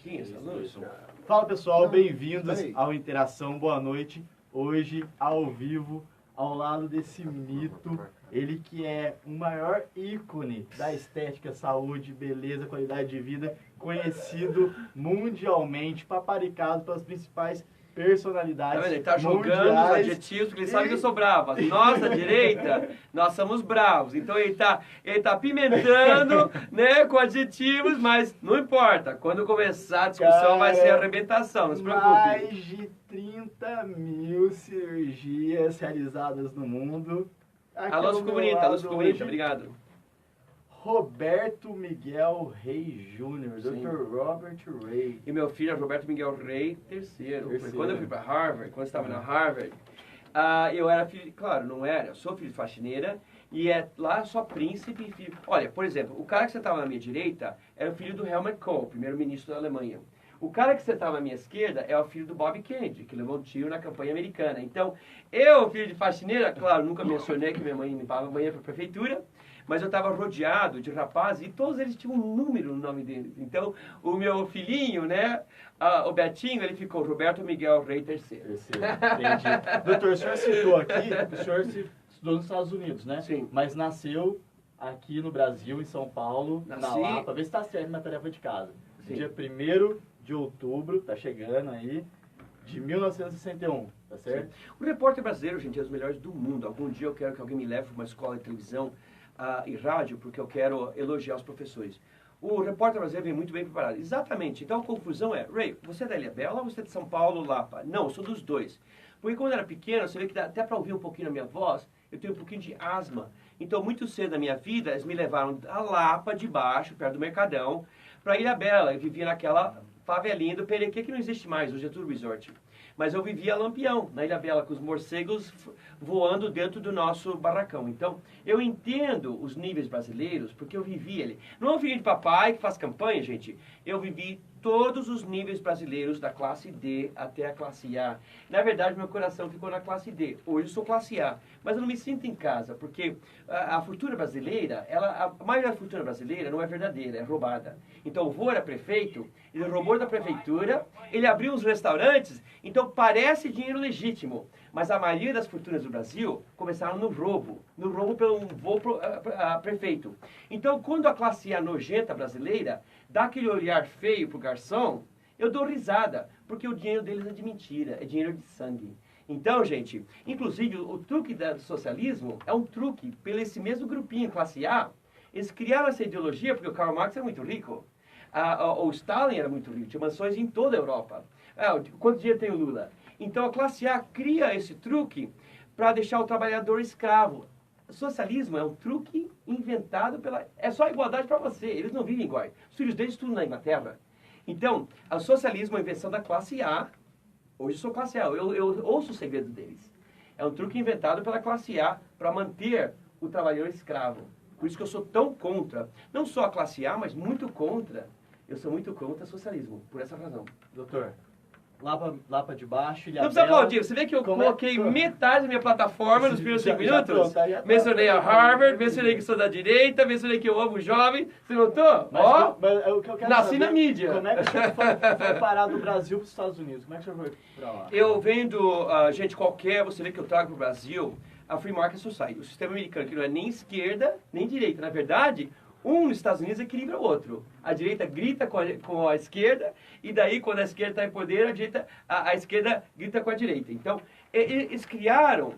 pouquinho essa luz? Fala pessoal, bem-vindos ao Interação, boa noite. Hoje, ao vivo, ao lado desse mito, ele que é o maior ícone da estética, saúde, beleza, qualidade de vida, conhecido mundialmente, paparicado pelas principais personalidades. Tá vendo? Ele tá jogando os adjetivos, porque ele sabe que eu sou bravo. Nós, da direita, nós somos bravos. Então ele tá apimentando, né, com adjetivos, mas não importa. Quando começar a discussão vai ser arrebentação, não se preocupe. Mais de 30 mil cirurgias realizadas no mundo. Alô, ficou bonita, alô, ficou bonita, obrigado. Roberto Miguel Rey Jr., Dr. Robert Rey. E meu filho é Roberto Miguel Rey III. Quando eu fui para Harvard, quando eu estava na Harvard, eu era filho, claro, não era, eu sou filho de faxineira, e lá só príncipe e filho. Olha, por exemplo, o cara que você estava na minha direita era o filho do Helmut Kohl, primeiro-ministro da Alemanha. O cara que você estava na minha esquerda é o filho do Bob Kennedy, que levou um tiro na campanha americana. Então, eu, filho de faxineira, claro, nunca mencionei que minha mãe limpava a banheira para a prefeitura, mas eu estava rodeado de rapazes e todos eles tinham um número no nome deles. Então, o meu filhinho, né, o Betinho, ele ficou Roberto Miguel Rey III. Entendi. Doutor, o senhor citou aqui, o senhor estudou nos Estados Unidos, né? Sim. Mas nasceu aqui no Brasil, em São Paulo, na Lapa. Vê se está certo na tarefa de casa. Sim. Dia 1º de outubro, tá chegando aí, de 1961, tá certo? Sim. O repórter brasileiro, gente, é dos melhores do mundo. Algum dia eu quero que alguém me leve para uma escola de televisão e rádio, porque eu quero elogiar os professores. O repórter brasileiro vem muito bem preparado. Exatamente. Então a confusão é, Ray, você é da Ilhabela ou você é de São Paulo, Lapa? Não, eu sou dos dois. Porque quando eu era pequeno, você vê que dá até para ouvir um pouquinho na minha voz, eu tenho um pouquinho de asma. Então, muito cedo na minha vida, eles me levaram da Lapa de baixo, perto do Mercadão, para Ilhabela. Eu vivia naquela favelinha do Perequê, que não existe mais, hoje é tudo resort. Mas eu vivia Lampião, na Ilhabela, com os morcegos voando dentro do nosso barracão. Então, eu entendo os níveis brasileiros, porque eu vivi ali. Não é um filho de papai que faz campanha, gente. Eu vivi todos os níveis brasileiros, da classe D até a classe A. Na verdade, meu coração ficou na classe D. Hoje eu sou classe A. Mas eu não me sinto em casa, porque a fortuna brasileira, a maioria da fortuna brasileira não é verdadeira, é roubada. Então, o vô era prefeito, ele roubou da prefeitura, ele abriu uns restaurantes, então parece dinheiro legítimo. Mas a maioria das fortunas do Brasil começaram no roubo pelo vô prefeito. Então, quando a classe A nojenta brasileira dá aquele olhar feio pro garçom, eu dou risada, porque o dinheiro deles é de mentira, é dinheiro de sangue. Então, gente, inclusive o truque do socialismo é um truque pelo esse mesmo grupinho, classe A. Eles criaram essa ideologia porque o Karl Marx era muito rico, o Stalin era muito rico, tinha mansões em toda a Europa. Quanto dinheiro tem o Lula? Então a classe A cria esse truque para deixar o trabalhador escravo. O socialismo é um truque inventado é só igualdade para você, eles não vivem iguais. Os filhos deles estudam na Inglaterra. Então, o socialismo é a invenção da classe A. Hoje eu sou classe A, eu ouço o segredo deles. É um truque inventado pela classe A para manter o trabalhador escravo. Por isso que eu sou tão contra, não só a classe A, mas muito contra. Eu sou muito contra o socialismo, por essa razão. Doutor, Lapa de baixo, Ilhabela... Não precisa aplaudir, você vê que eu coloquei metade da minha plataforma nos primeiros 5 minutos? Mencionei a Harvard, mencionei que sou da direita, mencionei que eu amo o jovem. Você notou? Ó, nasci na mídia. Como é que o senhor foi parar do Brasil para os Estados Unidos? Como é que o senhor foi para lá? Eu vendo gente qualquer, você vê que eu trago para o Brasil a Free Market Society, o sistema americano, que não é nem esquerda, nem direita. Na verdade, um nos Estados Unidos equilibra o outro. A direita grita com a esquerda, e daí, quando a esquerda está em poder, a esquerda grita com a direita. Então, eles criaram,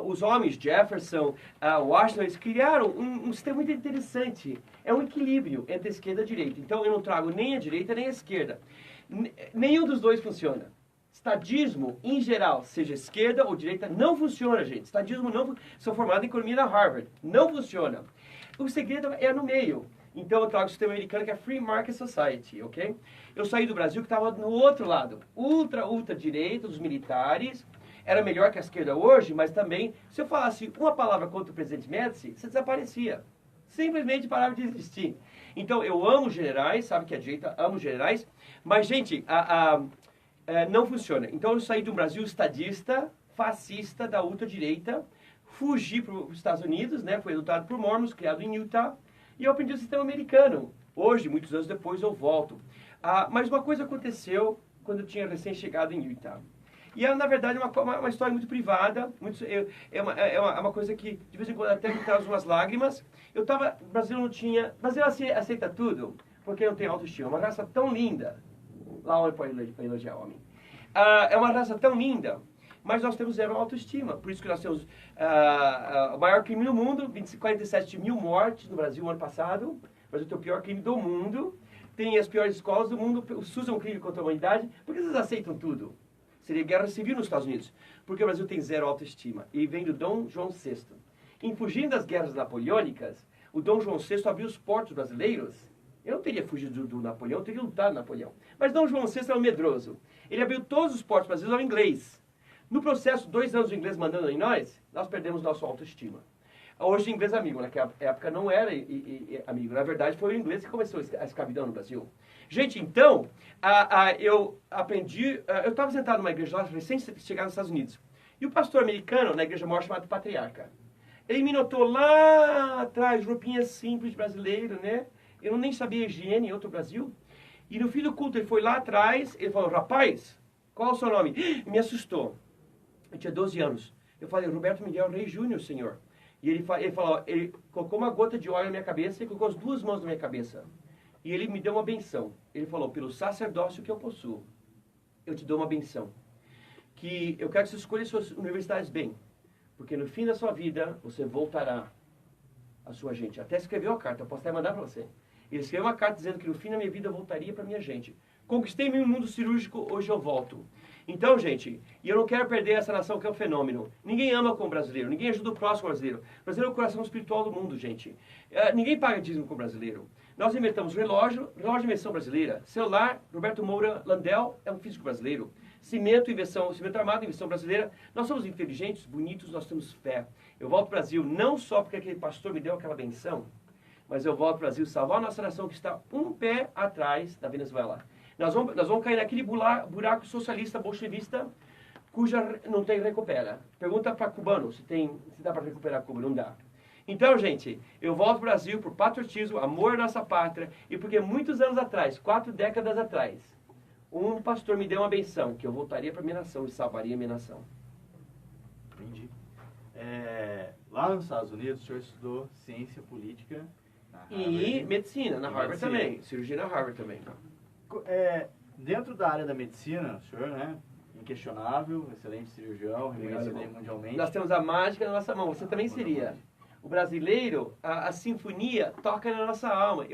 os homens, Jefferson, Washington, eles criaram um sistema muito interessante. É um equilíbrio entre a esquerda e a direita. Então, eu não trago nem a direita nem a esquerda. Nenhum dos dois funciona. Estadismo, em geral, seja esquerda ou direita, não funciona, gente. Estadismo não... Sou formado em economia na Harvard. Não funciona. O segredo é no meio. Então eu trago o sistema americano que é Free Market Society, ok? Eu saí do Brasil que estava no outro lado. Ultra direita, dos militares. Era melhor que a esquerda hoje, mas também, se eu falasse uma palavra contra o presidente Médici, você desaparecia. Simplesmente parava de existir. Então eu amo generais, sabe que a direita ama os generais, mas, gente, não funciona. Então eu saí do Brasil estadista, fascista, da ultradireita, fugi para os Estados Unidos, né? Fui adotado por mormons, criado em Utah, e eu aprendi o sistema americano. Hoje, muitos anos depois, eu volto. Mas uma coisa aconteceu quando eu tinha recém-chegado em Utah. E é, na verdade, uma história muito privada, é uma coisa que, de vez em quando, até me traz umas lágrimas. O Brasil não tinha... O Brasil aceita tudo, porque não tem autoestima. Uma raça tão linda. Lá homem para elogiar homem. É uma raça tão linda, mas nós temos zero autoestima. Por isso que nós temos o maior crime no mundo, 47 mil mortes no Brasil no ano passado. O Brasil tem o pior crime do mundo. Tem as piores escolas do mundo. O SUS é um crime contra a humanidade. Por que vocês aceitam tudo? Seria guerra civil nos Estados Unidos. Porque o Brasil tem zero autoestima. E vem do Dom João VI. Em fugindo das guerras napoleônicas, o Dom João VI abriu os portos brasileiros. Eu não teria fugido do Napoleão, eu teria lutado Napoleão. Mas Dom João VI era um medroso. Ele abriu todos os portos brasileiros ao inglês. No processo, 2 anos o inglês mandando em nós perdemos nossa autoestima. Hoje o inglês é amigo, naquela época não era amigo. Na verdade, foi o inglês que começou a escravidão no Brasil. Gente, então, eu aprendi... eu estava sentado numa igreja lá, recém-chegado nos Estados Unidos. E o pastor americano, na igreja maior, chamado Patriarca. Ele me notou lá atrás, roupinha simples brasileiro, né? Eu nem sabia higiene em outro Brasil. E no fim do culto, ele foi lá atrás, ele falou, rapaz, qual é o seu nome? Me assustou. Eu tinha 12 anos. Eu falei, Roberto Miguel Rei Júnior, senhor. E ele colocou uma gota de óleo na minha cabeça e colocou as 2 mãos na minha cabeça. E ele me deu uma benção. Ele falou, pelo sacerdócio que eu possuo, eu te dou uma benção. Que eu quero que você escolha suas universidades bem. Porque no fim da sua vida, você voltará à sua gente. Até escreveu a carta, eu posso até mandar para você. Ele escreveu uma carta dizendo que no fim da minha vida eu voltaria para minha gente. Conquistei meu mundo cirúrgico, hoje eu volto. Então, gente, e eu não quero perder essa nação que é um fenômeno. Ninguém ama como brasileiro, ninguém ajuda o próximo brasileiro. O brasileiro é o coração espiritual do mundo, gente. Ninguém paga dízimo com o brasileiro. Nós inventamos relógio de invenção brasileira. Celular, Roberto Moura Landel é um físico brasileiro. Cimento armado, invenção brasileira. Nós somos inteligentes, bonitos, nós temos fé. Eu volto para o Brasil não só porque aquele pastor me deu aquela benção, mas eu volto para o Brasil salvar a nossa nação que está um pé atrás da Venezuela. Nós vamos cair naquele buraco socialista, bolchevista, cuja não tem recupera. Pergunta para cubano se dá para recuperar Cuba. Não dá. Então, gente, eu volto para o Brasil por patriotismo, amor à nossa pátria, e porque muitos anos atrás, 4 décadas atrás, um pastor me deu uma benção, que eu voltaria para minha nação e salvaria minha nação. Entendi. Lá nos Estados Unidos, o senhor estudou ciência política e medicina, na Harvard também. Cirurgia na Harvard também. Dentro da área da medicina, o senhor, né, inquestionável, excelente cirurgião, reconhecido mundialmente. Nós temos a mágica na nossa mão, você também seria. O brasileiro, a sinfonia toca na nossa alma.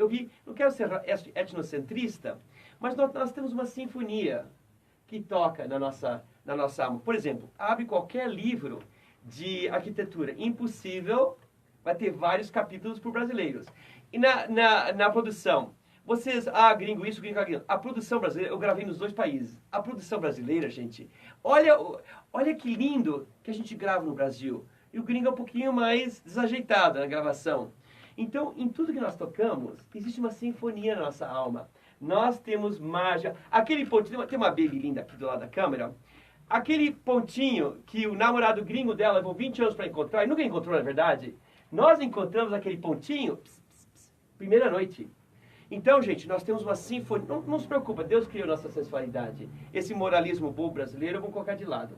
Não quero ser etnocentrista, mas nós temos uma sinfonia que toca na nossa alma. Por exemplo, abre qualquer livro de arquitetura impossível, vai ter vários capítulos por brasileiros. E na produção, gringo isso, gringo aquilo. A produção brasileira, eu gravei nos 2 países. A produção brasileira, gente, olha que lindo que a gente grava no Brasil. E o gringo é um pouquinho mais desajeitado na gravação. Então, em tudo que nós tocamos, existe uma sinfonia na nossa alma. Nós temos mágica. Aquele pontinho, tem uma baby linda aqui do lado da câmera. Aquele pontinho que o namorado gringo dela levou 20 anos para encontrar, e nunca encontrou, na verdade. Nós encontramos aquele pontinho, primeira noite. Então, gente, nós temos uma sinfonia. Não se preocupa, Deus criou nossa sensualidade. Esse moralismo bobo brasileiro, vamos colocar de lado.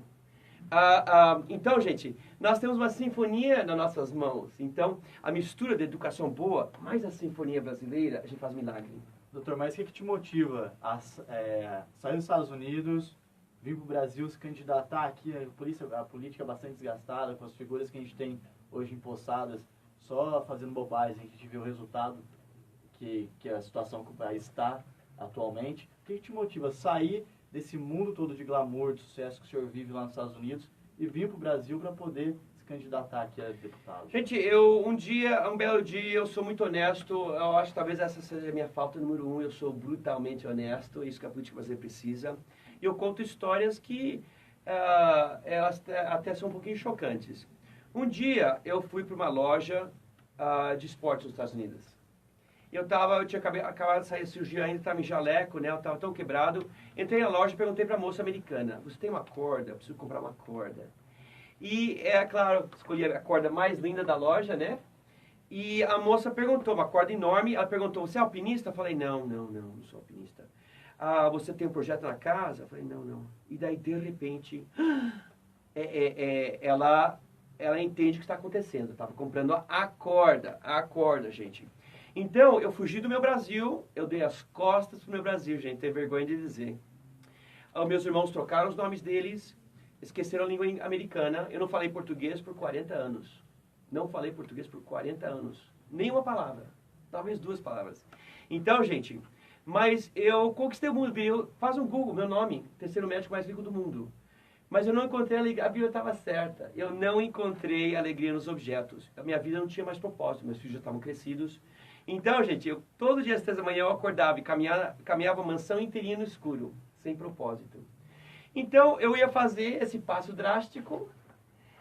Então, gente, nós temos uma sinfonia nas nossas mãos. Então, a mistura da educação boa, mais a sinfonia brasileira, a gente faz milagre. Doutor, mas o que te motiva a sair dos Estados Unidos, vir para o Brasil, se candidatar aqui? A política é bastante desgastada, com as figuras que a gente tem hoje empossadas, só fazendo bobagem, a gente vê o resultado que a situação que o país está atualmente. O que te motiva a sair desse mundo todo de glamour, de sucesso que o senhor vive lá nos Estados Unidos e vir para o Brasil para poder se candidatar aqui a deputado? Gente, um belo dia, eu sou muito honesto. Eu acho que talvez essa seja a minha falta número 1. Eu sou brutalmente honesto, isso que a política brasileira precisa. E eu conto histórias que elas até são um pouquinho chocantes. Um dia eu fui para uma loja de esportes nos Estados Unidos. Eu tinha acabado de sair da cirurgia, ainda estava em jaleco, né? Eu estava tão quebrado. Entrei na loja e perguntei para a moça americana, você tem uma corda? Eu preciso comprar uma corda. E, claro, escolhi a corda mais linda da loja, né? E a moça perguntou, uma corda enorme, ela perguntou, você é alpinista? Eu falei, não sou alpinista. você tem um projeto na casa? Eu falei, não. E daí, de repente, ela entende o que está acontecendo. Estava comprando a corda, gente. Então, eu fugi do meu Brasil, eu dei as costas pro meu Brasil, gente, tenho vergonha de dizer. Meus irmãos trocaram os nomes deles, esqueceram a língua americana. Eu não falei português por 40 anos. Não falei português por 40 anos. Nenhuma palavra. Talvez 2 palavras. Então, gente, mas eu conquistei o mundo. Faz um Google, meu nome, terceiro médico mais rico do mundo. Mas eu não encontrei alegria. A Bíblia estava certa. Eu não encontrei alegria nos objetos. A minha vida não tinha mais propósito. Meus filhos já estavam crescidos. Então, gente, todo dia às 3 da manhã eu acordava e caminhava a mansão inteirinha no escuro, sem propósito. Então, eu ia fazer esse passo drástico.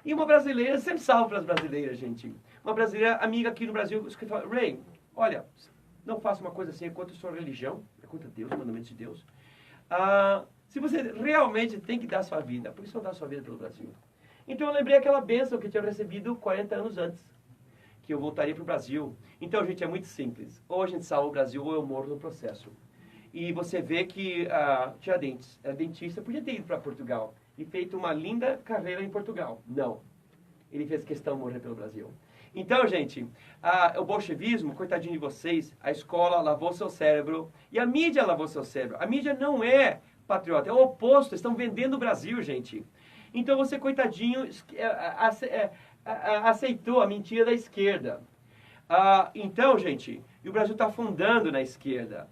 E uma brasileira, sempre salvo para as brasileiras, gente. Uma brasileira amiga aqui no Brasil, que fala, Ray, olha, não faça uma coisa assim, é contra a sua religião, é contra Deus, mandamentos de Deus. Se você realmente tem que dar sua vida, por que você não dá sua vida pelo Brasil? Então eu lembrei aquela bênção que eu tinha recebido 40 anos antes, que eu voltaria para o Brasil. Então, gente, é muito simples. Ou a gente salva o Brasil ou eu morro no processo. E você vê que Tiradentes, dentista, podia ter ido para Portugal e feito uma linda carreira em Portugal. Não. Ele fez questão de morrer pelo Brasil. Então, gente, o bolchevismo, coitadinho de vocês, a escola lavou seu cérebro e a mídia lavou seu cérebro. A mídia não é patriota, é o oposto, estão vendendo o Brasil, gente. Então você, coitadinho, aceitou a mentira da esquerda. Então, gente, e o Brasil está afundando na esquerda.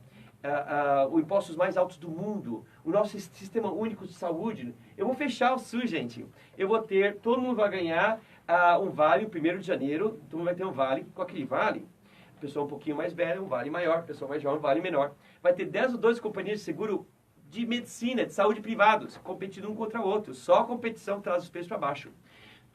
Os impostos mais altos do mundo, o nosso sistema único de saúde. Eu vou fechar o SUS, gente. Eu vou ter, todo mundo vai ganhar um vale, o 1º de janeiro, todo mundo vai ter um vale. Com aquele vale, a pessoa um pouquinho mais velha, um vale maior, a pessoa mais jovem, um vale menor. Vai ter 10 ou 12 companhias de seguro de medicina, de saúde privados, competindo um contra o outro. Só a competição traz os preços para baixo.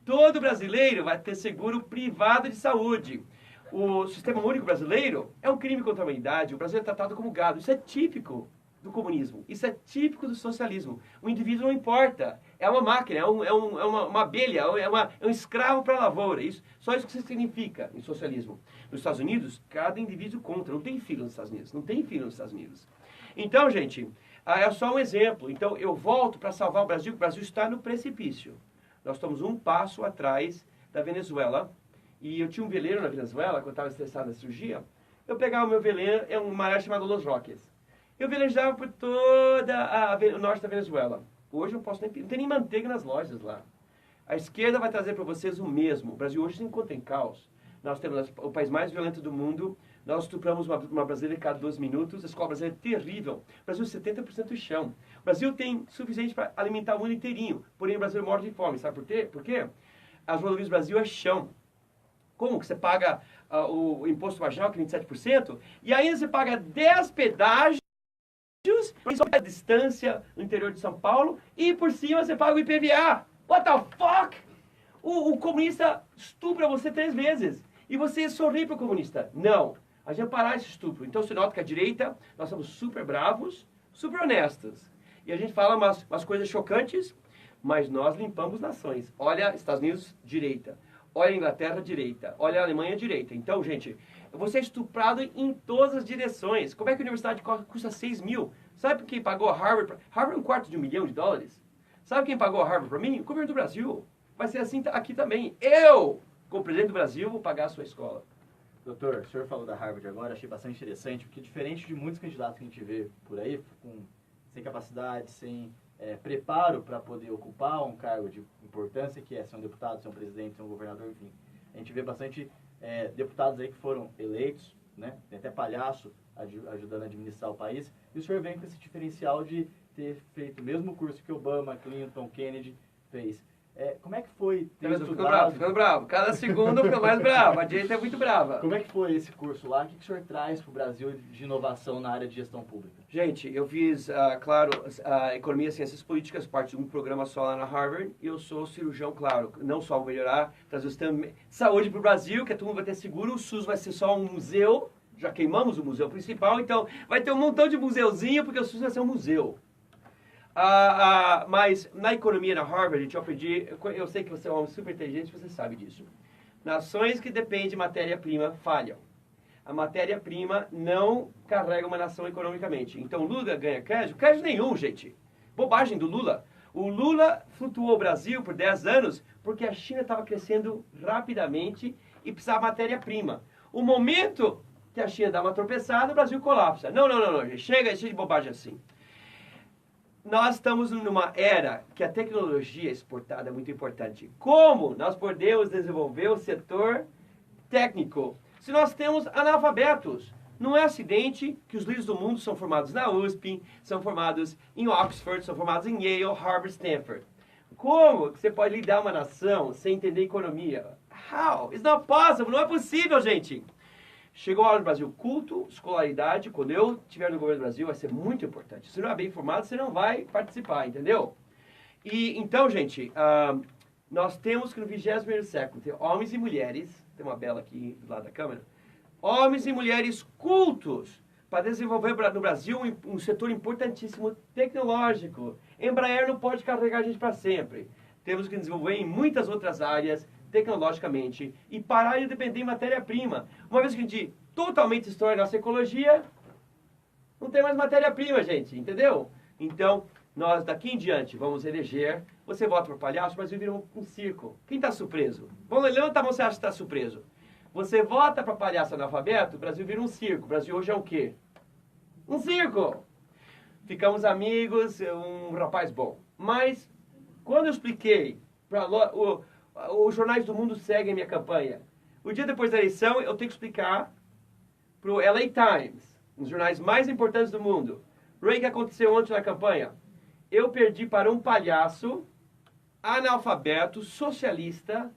Todo brasileiro vai ter seguro privado de saúde. O sistema único brasileiro é um crime contra a humanidade. O Brasil é tratado como gado. Isso é típico do comunismo. Isso é típico do socialismo. O indivíduo não importa. É uma máquina, é uma abelha, é um escravo para a lavoura. Só isso que significa em socialismo. Nos Estados Unidos, cada indivíduo conta. Não tem filho nos Estados Unidos. Não tem filho nos Estados Unidos. Então, gente, é só um exemplo. Então, eu volto para salvar o Brasil. O Brasil está no precipício. Nós estamos um passo atrás da Venezuela. E eu tinha um veleiro na Venezuela, quando eu estava estressado na cirurgia. Eu pegava o meu veleiro, é um mar chamado Los Roques. Eu velejava por toda o norte da Venezuela. Hoje eu não posso não tem nem manteiga nas lojas lá. A esquerda vai trazer para vocês o mesmo. O Brasil hoje se encontra em caos. Nós temos o país mais violento do mundo. Nós estupramos uma brasileira cada 2 minutos. A escola brasileira é terrível. O Brasil 70% do chão. O Brasil tem suficiente para alimentar o mundo inteirinho. Porém, o Brasil morre de fome. Sabe por quê? As rodovias do Brasil é chão. Como que você paga o imposto marginal, que é 27%, e ainda você paga 10 pedágios para a distância no interior de São Paulo, e por cima você paga o IPVA. What the fuck? O comunista estupra você 3 vezes, e você sorri para o comunista. Não, a gente vai parar esse estupro. Então você nota que a direita, nós somos super bravos, super honestos, e a gente fala umas coisas chocantes, mas nós limpamos nações. Olha, Estados Unidos, direita. Olha a Inglaterra, direita. Olha a Alemanha, direita. Então, gente, você é estuprado em todas as direções. Como é que a universidade custa 6 mil? Sabe quem pagou a Harvard? Harvard é $250 milhões. Sabe quem pagou a Harvard para mim? O governo do Brasil. Vai ser assim aqui também. Eu, como presidente do Brasil, vou pagar a sua escola. Doutor, o senhor falou da Harvard agora, achei bastante interessante, porque diferente de muitos candidatos que a gente vê por aí, sem capacidade, sem preparo para poder ocupar um cargo de importância, que é ser um deputado, ser um presidente, ser um governador, enfim. A gente vê bastante deputados aí que foram eleitos, né? Tem até palhaço ajudando a administrar o país. E o senhor vem com esse diferencial de ter feito o mesmo curso que Obama, Clinton, Kennedy fez. Como é que foi ter estudado... Ficando bravo. Cada segundo fica mais bravo. A direita é muito brava. Como é que foi esse curso lá? O que o senhor traz para o Brasil de inovação na área de gestão pública? Gente, eu fiz, claro, Economia e Ciências Políticas, parte de um programa só lá na Harvard. E eu sou cirurgião, claro. Não só vou melhorar, trazer o sistema de saúde para o Brasil, que todo mundo vai ter seguro. O SUS vai ser só um museu. Já queimamos o museu principal, então vai ter um montão de museuzinho, porque o SUS vai ser um museu. Mas na economia na Harvard, gente, eu aprendi, eu sei que você é um homem super inteligente, você sabe disso. Nações que dependem de matéria-prima falham. A matéria-prima não carrega uma nação economicamente. Então Lula ganha crédito? Crédito nenhum, gente. Bobagem do Lula. O Lula flutuou o Brasil por 10 anos porque a China estava crescendo rapidamente e precisava de matéria-prima. O momento que a China dá uma tropeçada, o Brasil colapsa. Não, gente. Chega de bobagem assim. Nós estamos numa era que a tecnologia exportada é muito importante. Como nós podemos desenvolver o setor técnico? Se nós temos analfabetos, não é acidente que os líderes do mundo são formados na USP, são formados em Oxford, são formados em Yale, Harvard, Stanford. Como você pode liderar uma nação sem entender economia? How? It's not possible. Não é possível, gente. Chegou a hora do Brasil. Culto, escolaridade, quando eu estiver no governo do Brasil, vai ser muito importante. Se não é bem informado, você não vai participar, entendeu? E então, gente, nós temos que no 21º século ter homens e mulheres, tem uma bela aqui do lado da câmera, homens e mulheres cultos para desenvolver no Brasil um setor importantíssimo tecnológico. Embraer não pode carregar a gente para sempre. Temos que desenvolver em muitas outras áreas, tecnologicamente, e parar de depender de matéria-prima. Uma vez que a gente totalmente destrói a nossa ecologia, não tem mais matéria-prima, gente, entendeu? Então, nós daqui em diante vamos eleger, você vota para o palhaço, mas vira um circo. Quem está surpreso? Vamos levanta a mão, você acha que está surpreso? Você vota para palhaço analfabeto, o Brasil vira um circo. O Brasil hoje é o quê? Um circo! Ficamos amigos, um rapaz bom. Mas, quando eu expliquei para os jornais do mundo seguem minha campanha. O dia depois da eleição, eu tenho que explicar para o LA Times, um dos jornais mais importantes do mundo. Ray, o que aconteceu ontem na campanha? Eu perdi para um palhaço, analfabeto, socialista,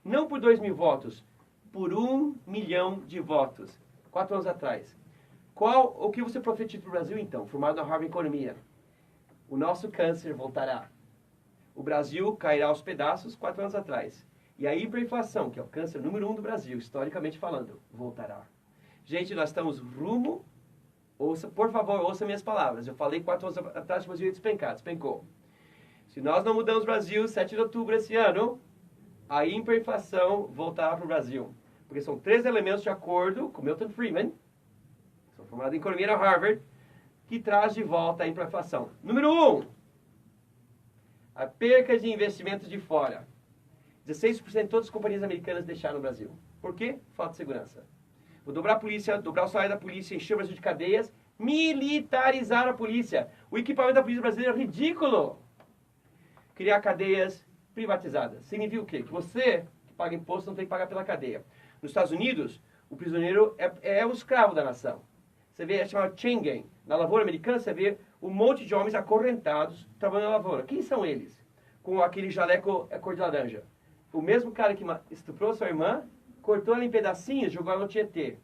não por 2.000 votos, por 1 milhão de votos, 4 anos atrás. O que você profetiza para o Brasil, então, formado na Harvard Economia? O nosso câncer voltará. O Brasil cairá aos pedaços 4 anos atrás. E a hiperinflação, que é o câncer número 1 do Brasil, historicamente falando, voltará. Gente, nós estamos rumo... por favor, ouça minhas palavras. Eu falei 4 anos atrás que o Brasil ia despencar, despencou. Se nós não mudamos o Brasil, 7 de outubro esse ano, a hiperinflação voltará para o Brasil. Porque são 3 elementos de acordo com Milton Friedman, sou formado em economia na Harvard, que traz de volta a hiperinflação. Número 1, a perca de investimentos de fora. 16% de todas as companhias americanas deixaram o Brasil. Por quê? Falta de segurança. Vou dobrar a polícia, dobrar o salário da polícia, encher o Brasil de cadeias, militarizar a polícia. O equipamento da polícia brasileira é ridículo. Criar cadeias privatizadas. Significa o quê? Que você, que paga imposto, não tem que pagar pela cadeia. Nos Estados Unidos, o prisioneiro é o escravo da nação. Você vê, é chamado chain gang. Na lavoura americana, você vê um monte de homens acorrentados trabalhando na lavoura. Quem são eles? Com aquele jaleco cor de laranja. O mesmo cara que estuprou sua irmã, cortou ela em pedacinhos e jogou ela no Tietê.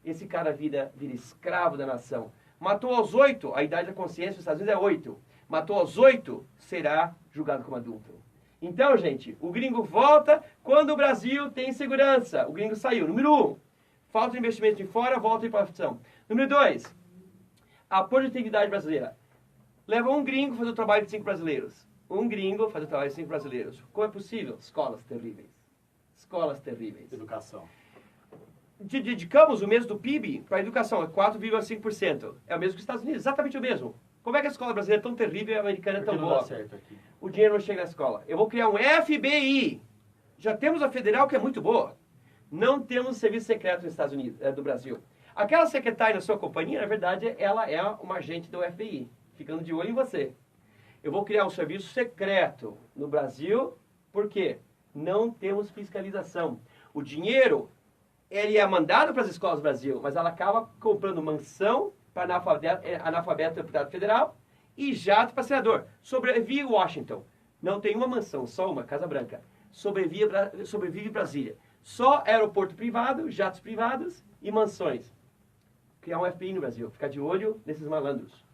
Esse cara vira escravo da nação. Matou aos 8, a idade da consciência dos Estados Unidos é 8. Matou aos 8, será julgado como adulto. Então, gente, o gringo volta quando o Brasil tem segurança. O gringo saiu. Número 1, falta de investimento de fora, volta de inflação. Número 2, a produtividade brasileira. Leva um gringo fazer o trabalho de 5 brasileiros. Um gringo fazer o trabalho de 5 brasileiros. Como é possível? Escolas terríveis. Escolas terríveis. Educação. Dedicamos o mesmo do PIB para a educação, é 4,5%. É o mesmo que os Estados Unidos, exatamente o mesmo. Como é que a escola brasileira é tão terrível e a americana é tão boa? Não dá certo aqui. O dinheiro não chega na escola. Eu vou criar um FBI. Já temos a federal, que é muito boa. Não temos serviço secreto nos Estados Unidos, do Brasil. Aquela secretária da sua companhia, na verdade, ela é uma agente do FBI, ficando de olho em você. Eu vou criar um serviço secreto no Brasil, por quê? Não temos fiscalização. O dinheiro, ele é mandado para as escolas do Brasil, mas ela acaba comprando mansão para analfabeto deputado federal e jato para senador. Sobrevive Washington. Não tem uma mansão, só uma, Casa Branca. Sobrevive Brasília. Só aeroporto privado, jatos privados e mansões. Criar um FBI no Brasil. Ficar de olho nesses malandros.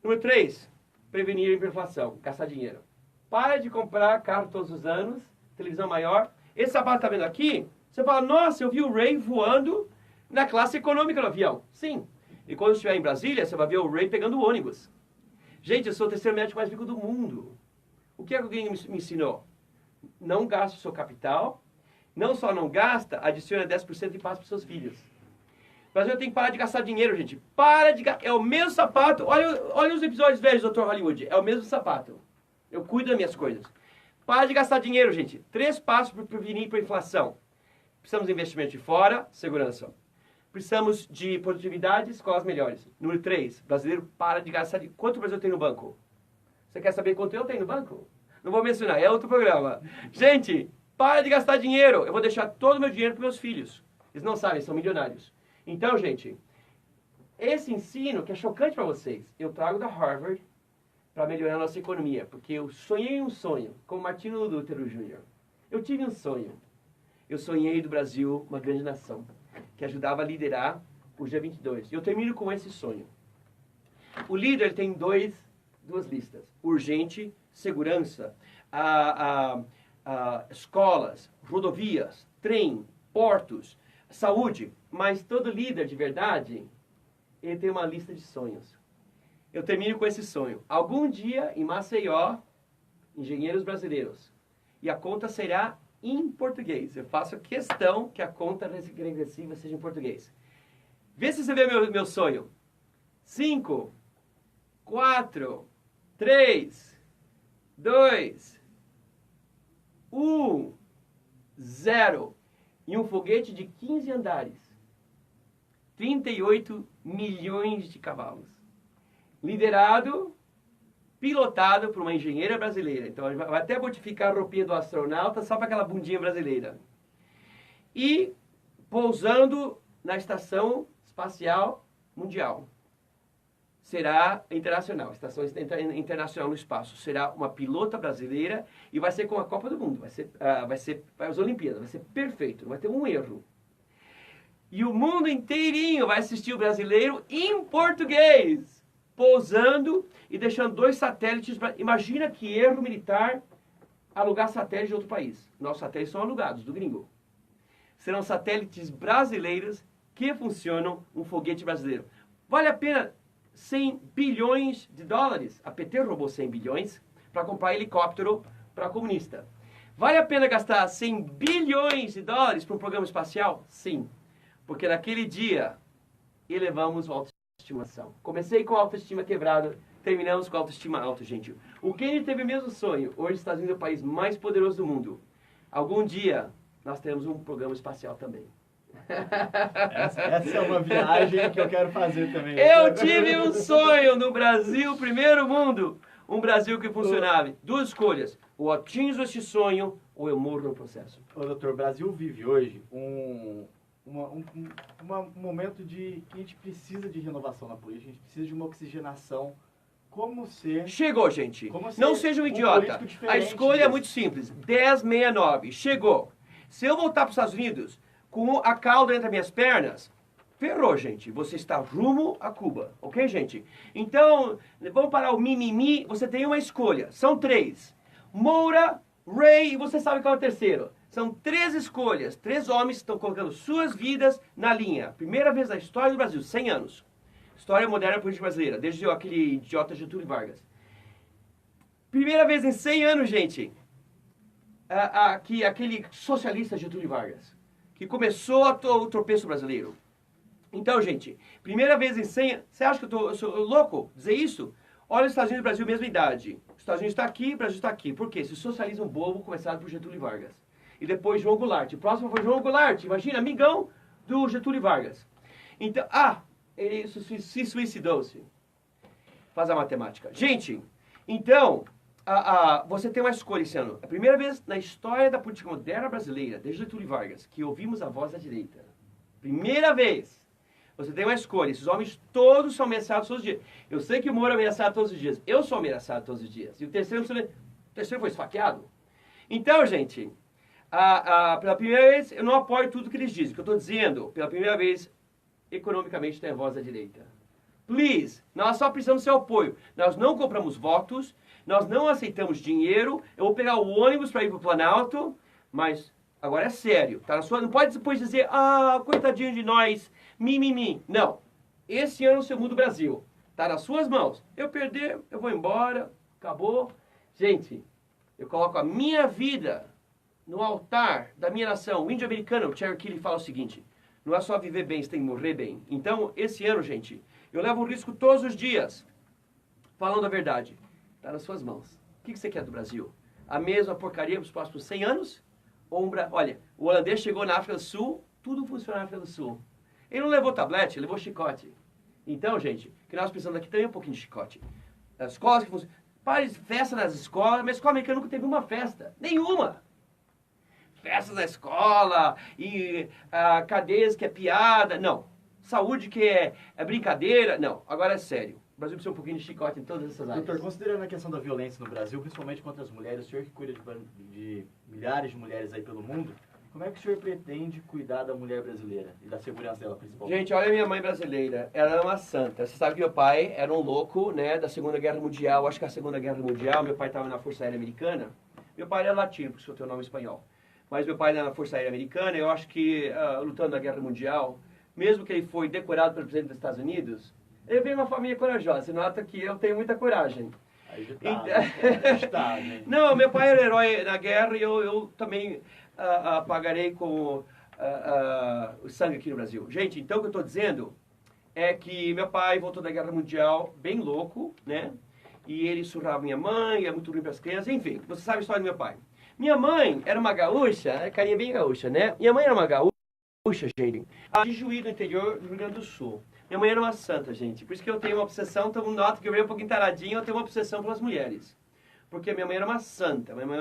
Número 3. Prevenir a inflação. Gastar dinheiro. Para de comprar carro todos os anos. Televisão maior. Esse sapato está vendo aqui? Você fala, nossa, eu vi o Ray voando na classe econômica do avião. Sim. E quando estiver em Brasília, você vai ver o Ray pegando o ônibus. Gente, eu sou o terceiro médico mais rico do mundo. O que é que alguém me ensinou? Não gaste o seu capital. Não só não gasta, adiciona 10% e passa para os seus filhos. O Brasil tem que parar de gastar dinheiro, gente. Para de gastar. É o mesmo sapato. Olha os episódios velhos do Dr. Hollywood. É o mesmo sapato. Eu cuido das minhas coisas. Para de gastar dinheiro, gente. 3 passos para prevenir a inflação. Precisamos de investimento de fora, segurança. Precisamos de produtividade, escolas melhores. Número 3, brasileiro para de gastar dinheiro. Quanto o Brasil tem no banco? Você quer saber quanto eu tenho no banco? Não vou mencionar, é outro programa. Gente, para de gastar dinheiro. Eu vou deixar todo o meu dinheiro para meus filhos. Eles não sabem, são milionários. Então, gente, esse ensino que é chocante para vocês, eu trago da Harvard para melhorar a nossa economia. Porque eu sonhei um sonho, como Martin Luther Jr. Eu tive um sonho. Eu sonhei do Brasil uma grande nação, que ajudava a liderar o G22. E eu termino com esse sonho. O líder tem duas listas. Urgente, segurança, escolas, rodovias, trem, portos, saúde. Mas todo líder de verdade, ele tem uma lista de sonhos. Eu termino com esse sonho. Algum dia, em Maceió, engenheiros brasileiros. E a conta será em português. Eu faço questão que a conta regressiva seja em português. Vê se você vê meu sonho. 5, 4, 3, 2, 1, 0. E um foguete de 15 andares. 38 milhões de cavalos. Liderado, pilotado por uma engenheira brasileira. Então, vai até modificar a roupinha do astronauta só para aquela bundinha brasileira. E pousando na Estação Espacial Mundial. Será internacional, Estação Internacional no Espaço. Será uma pilota brasileira e vai ser com a Copa do Mundo. Vai ser as Olimpíadas, vai ser perfeito, não vai ter um erro. E o mundo inteirinho vai assistir o brasileiro em português, pousando e deixando 2 satélites. Imagina que erro militar alugar satélite de outro país. Nossos satélites são alugados, do gringo. Serão satélites brasileiros que funcionam um foguete brasileiro. Vale a pena 100 bilhões de dólares. A PT roubou 100 bilhões para comprar helicóptero para comunista. Vale a pena gastar 100 bilhões de dólares para um programa espacial? Sim. Porque naquele dia elevamos a autoestimação. Comecei com a autoestima quebrada, terminamos com a autoestima alta, gente. O Kennedy teve o mesmo sonho. Hoje os Estados Unidos é o país mais poderoso do mundo. Algum dia nós teremos um programa espacial também. Essa é uma viagem que eu quero fazer também. Eu tive um sonho no Brasil, primeiro mundo. Um Brasil que funcionava. 2 escolhas. Ou atinjo este sonho, ou eu morro no processo. Ô, doutor, o Brasil vive hoje um momento que a gente precisa de renovação na política, a gente precisa de uma oxigenação. Como ser... Chegou, gente. Não seja um idiota. A escolha é muito simples. 1069. Chegou. Se eu voltar para os Estados Unidos com a cauda entre as minhas pernas, ferrou, gente. Você está rumo a Cuba. Ok, gente? Então, vamos parar o mimimi. Você tem uma escolha. São 3. Moura, Ray e você sabe qual é o terceiro. São 3 escolhas. 3 homens que estão colocando suas vidas na linha. Primeira vez na história do Brasil. 100 anos. História moderna da política brasileira. Desde aquele idiota Getúlio Vargas. Primeira vez em 100 anos, gente. Que aquele socialista Getúlio Vargas. Que começou o tropeço brasileiro. Então, gente, primeira vez em 100 anos... Você acha que eu sou louco dizer isso? Olha os Estados Unidos e o Brasil, mesma idade. Os Estados Unidos está aqui, o Brasil está aqui. Por quê? Esse socialismo bobo começado por Getúlio Vargas. E depois João Goulart. O próximo foi João Goulart. Imagina, amigão do Getúlio Vargas. Então, ele se suicidou-se. Faz a matemática. Gente, então, você tem uma escolha esse ano. É a primeira vez na história da política moderna brasileira, desde Getúlio Vargas, que ouvimos a voz da direita. Primeira vez. Você tem uma escolha. Esses homens todos são ameaçados todos os dias. Eu sei que o Moro é ameaçado todos os dias. Eu sou ameaçado todos os dias. E o terceiro foi esfaqueado. Então, gente, pela primeira vez, eu não apoio tudo que eles dizem. O que eu estou dizendo, pela primeira vez, economicamente tem a voz da direita. Please, nós só precisamos do seu apoio. Nós não compramos votos, nós não aceitamos dinheiro. Eu vou pegar o ônibus para ir para o Planalto, mas agora é sério. Tá na sua, não pode depois dizer, coitadinho de nós, mimimi. Não. Esse ano você muda o Brasil. Tá nas suas mãos. Eu perder, eu vou embora, acabou. Gente, eu coloco a minha vida no altar da minha nação. O índio americano, o Cherokee, ele fala o seguinte: Não é só viver bem, você tem que morrer bem. Então, esse ano, gente, eu levo um risco todos os dias. Falando a verdade, está nas suas mãos. O que você quer do Brasil? A mesma porcaria para os próximos 100 anos? Olha, o holandês chegou na África do Sul, tudo funciona na África do Sul. Ele não levou tablete, ele levou chicote. Então, gente, o que nós precisamos aqui também é um pouquinho de chicote. As escolas que funcionam. Pare festa nas escolas, mas a escola americana nunca teve uma festa. Nenhuma! Festas na escola, e cadeias que é piada, não. Saúde que é brincadeira, não. Agora é sério. O Brasil precisa um pouquinho de chicote em todas essas áreas. Doutor, considerando a questão da violência no Brasil, principalmente contra as mulheres, o senhor que cuida de milhares de mulheres aí pelo mundo, como é que o senhor pretende cuidar da mulher brasileira e da segurança dela, principalmente? Gente, olha a minha mãe brasileira. Ela era uma santa. Você sabe que meu pai era um louco, né, da Segunda Guerra Mundial. Acho que a Segunda Guerra Mundial, meu pai estava na Força Aérea Americana. Meu pai era latino, porque o senhor tem o nome espanhol. Mas meu pai era na Força Aérea Americana. Eu acho que, lutando na Guerra Mundial, mesmo que ele foi decorado pelo presidente dos Estados Unidos, ele veio de uma família corajosa. Você nota que eu tenho muita coragem. Aí já tá, está, né? Não, meu pai era herói na guerra e eu também pagarei com o sangue aqui no Brasil. Gente, então o que eu estou dizendo é que meu pai voltou da Guerra Mundial bem louco, né? E ele surrava minha mãe, é muito ruim para as crianças. Enfim, você sabe a história do meu pai. Minha mãe era uma gaúcha, carinha bem gaúcha, né? Minha mãe era uma gaúcha, gente, de Juí, do interior do Rio Grande do Sul. Minha mãe era uma santa, gente. Por isso que eu tenho uma obsessão, então nota que eu venho um pouquinho taradinho, eu tenho uma obsessão pelas mulheres. Porque minha mãe era uma santa, minha mãe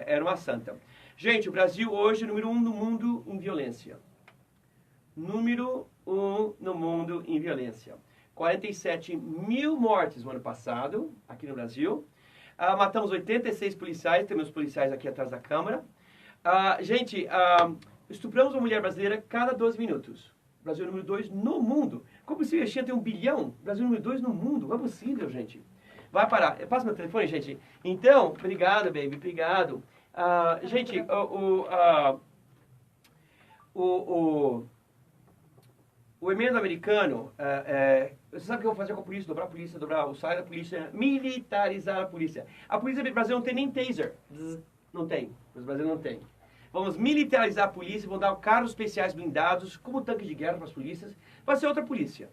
era uma santa. Gente, o Brasil hoje é o número 1 no mundo em violência. Número 1 no mundo em violência. 47 mil mortes no ano passado, aqui no Brasil. Matamos 86 policiais, temos policiais aqui atrás da Câmara. Gente, estupramos uma mulher brasileira cada 12 minutos. Brasil é o número 2 no mundo. Como se a China tem 1 bilhão? Brasil é o número 2 no mundo. Não é possível, gente. Vai parar. Passa meu telefone, gente. Então, obrigado, baby. Obrigado. Gente, o emendo americano, você sabe o que eu vou fazer com a polícia? Dobrar a polícia, dobrar o salário da polícia, militarizar a polícia. A polícia do Brasil não tem nem taser. Não tem. O Brasil não tem. Vamos militarizar a polícia, vão dar carros especiais blindados, como tanque de guerra para as polícias. Vai ser outra polícia.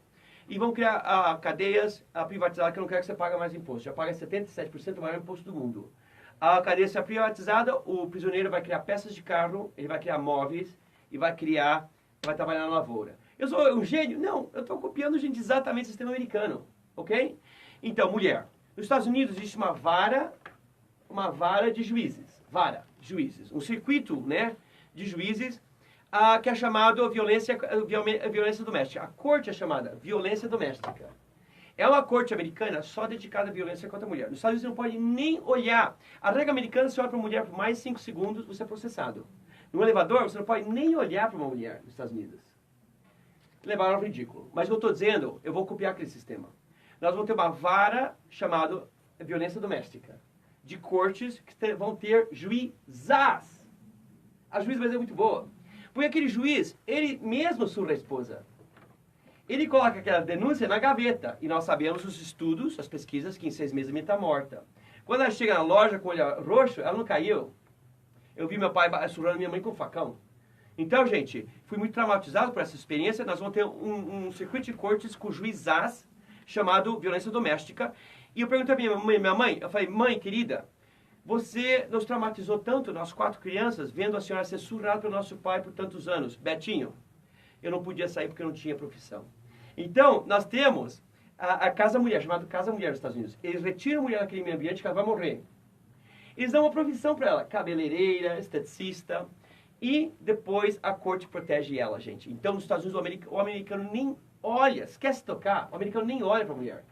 E vão criar cadeias privatizadas, que eu não quero que você pague mais imposto. Já paga 77% do maior imposto do mundo. A cadeia ser privatizada, o prisioneiro vai criar peças de carro, ele vai criar móveis e vai trabalhar na lavoura. Eu sou um gênio? Não, eu estou copiando, gente, exatamente o sistema americano. Ok? Então, mulher. Nos Estados Unidos existe uma vara de juízes. Juízes. Um circuito, né, de juízes que é chamado violência doméstica. A corte é chamada violência doméstica. É uma corte americana só dedicada à violência contra a mulher. Nos Estados Unidos você não pode nem olhar. A regra americana, se olha para uma mulher por mais de 5 segundos, você é processado. No elevador, você não pode nem olhar para uma mulher nos Estados Unidos. Levaram ao ridículo. Mas eu estou dizendo, eu vou copiar aquele sistema. Nós vamos ter uma vara chamada violência doméstica. De cortes que vão ter juízas. A juíza vai ser muito boa. Porque aquele juiz, ele mesmo surra a esposa. Ele coloca aquela denúncia na gaveta. E nós sabemos os estudos, as pesquisas, que em 6 meses a menina está morta. Quando ela chega na loja com o olho roxo, ela não caiu. Eu vi meu pai surrando minha mãe com um facão. Então, gente, fui muito traumatizado por essa experiência. Nós vamos ter um circuito de cortes com juizás chamado violência doméstica. E eu perguntei para minha mãe, eu falei, mãe querida, você nos traumatizou tanto, nós 4 crianças, vendo a senhora ser surrada pelo nosso pai por tantos anos. Betinho, eu não podia sair porque eu não tinha profissão. Então, nós temos a Casa Mulher, chamada Casa Mulher nos Estados Unidos. Eles retiram a mulher daquele meio ambiente que ela vai morrer. Eles dão uma profissão para ela, cabeleireira, esteticista, e depois a corte protege ela, gente. Então, nos Estados Unidos, o americano nem olha, esquece de tocar, o americano nem olha para a mulher.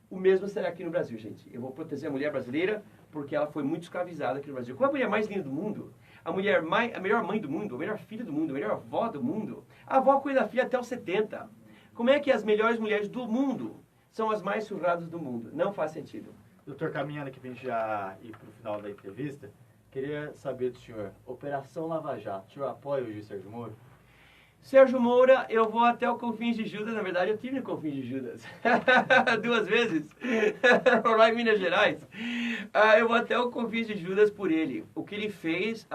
O mesmo será aqui no Brasil, gente. Eu vou proteger a mulher brasileira porque ela foi muito escravizada aqui no Brasil. Qual é a mulher mais linda do mundo? A melhor mãe do mundo, a melhor filha do mundo, a melhor avó do mundo. A avó cuida da filha até os 70. Como é que as melhores mulheres do mundo são as mais surradas do mundo? Não faz sentido. Doutor, caminhando aqui para a gente já ir para o final da entrevista, queria saber do senhor, Operação Lava Jato, o senhor apoia o juiz Sérgio Moro? Sérgio Moura, eu vou até o Confins de Judas. Na verdade, eu tive no Confins de Judas 2 vezes, lá em Minas Gerais. Eu vou até o Confins de Judas por ele. O que ele fez,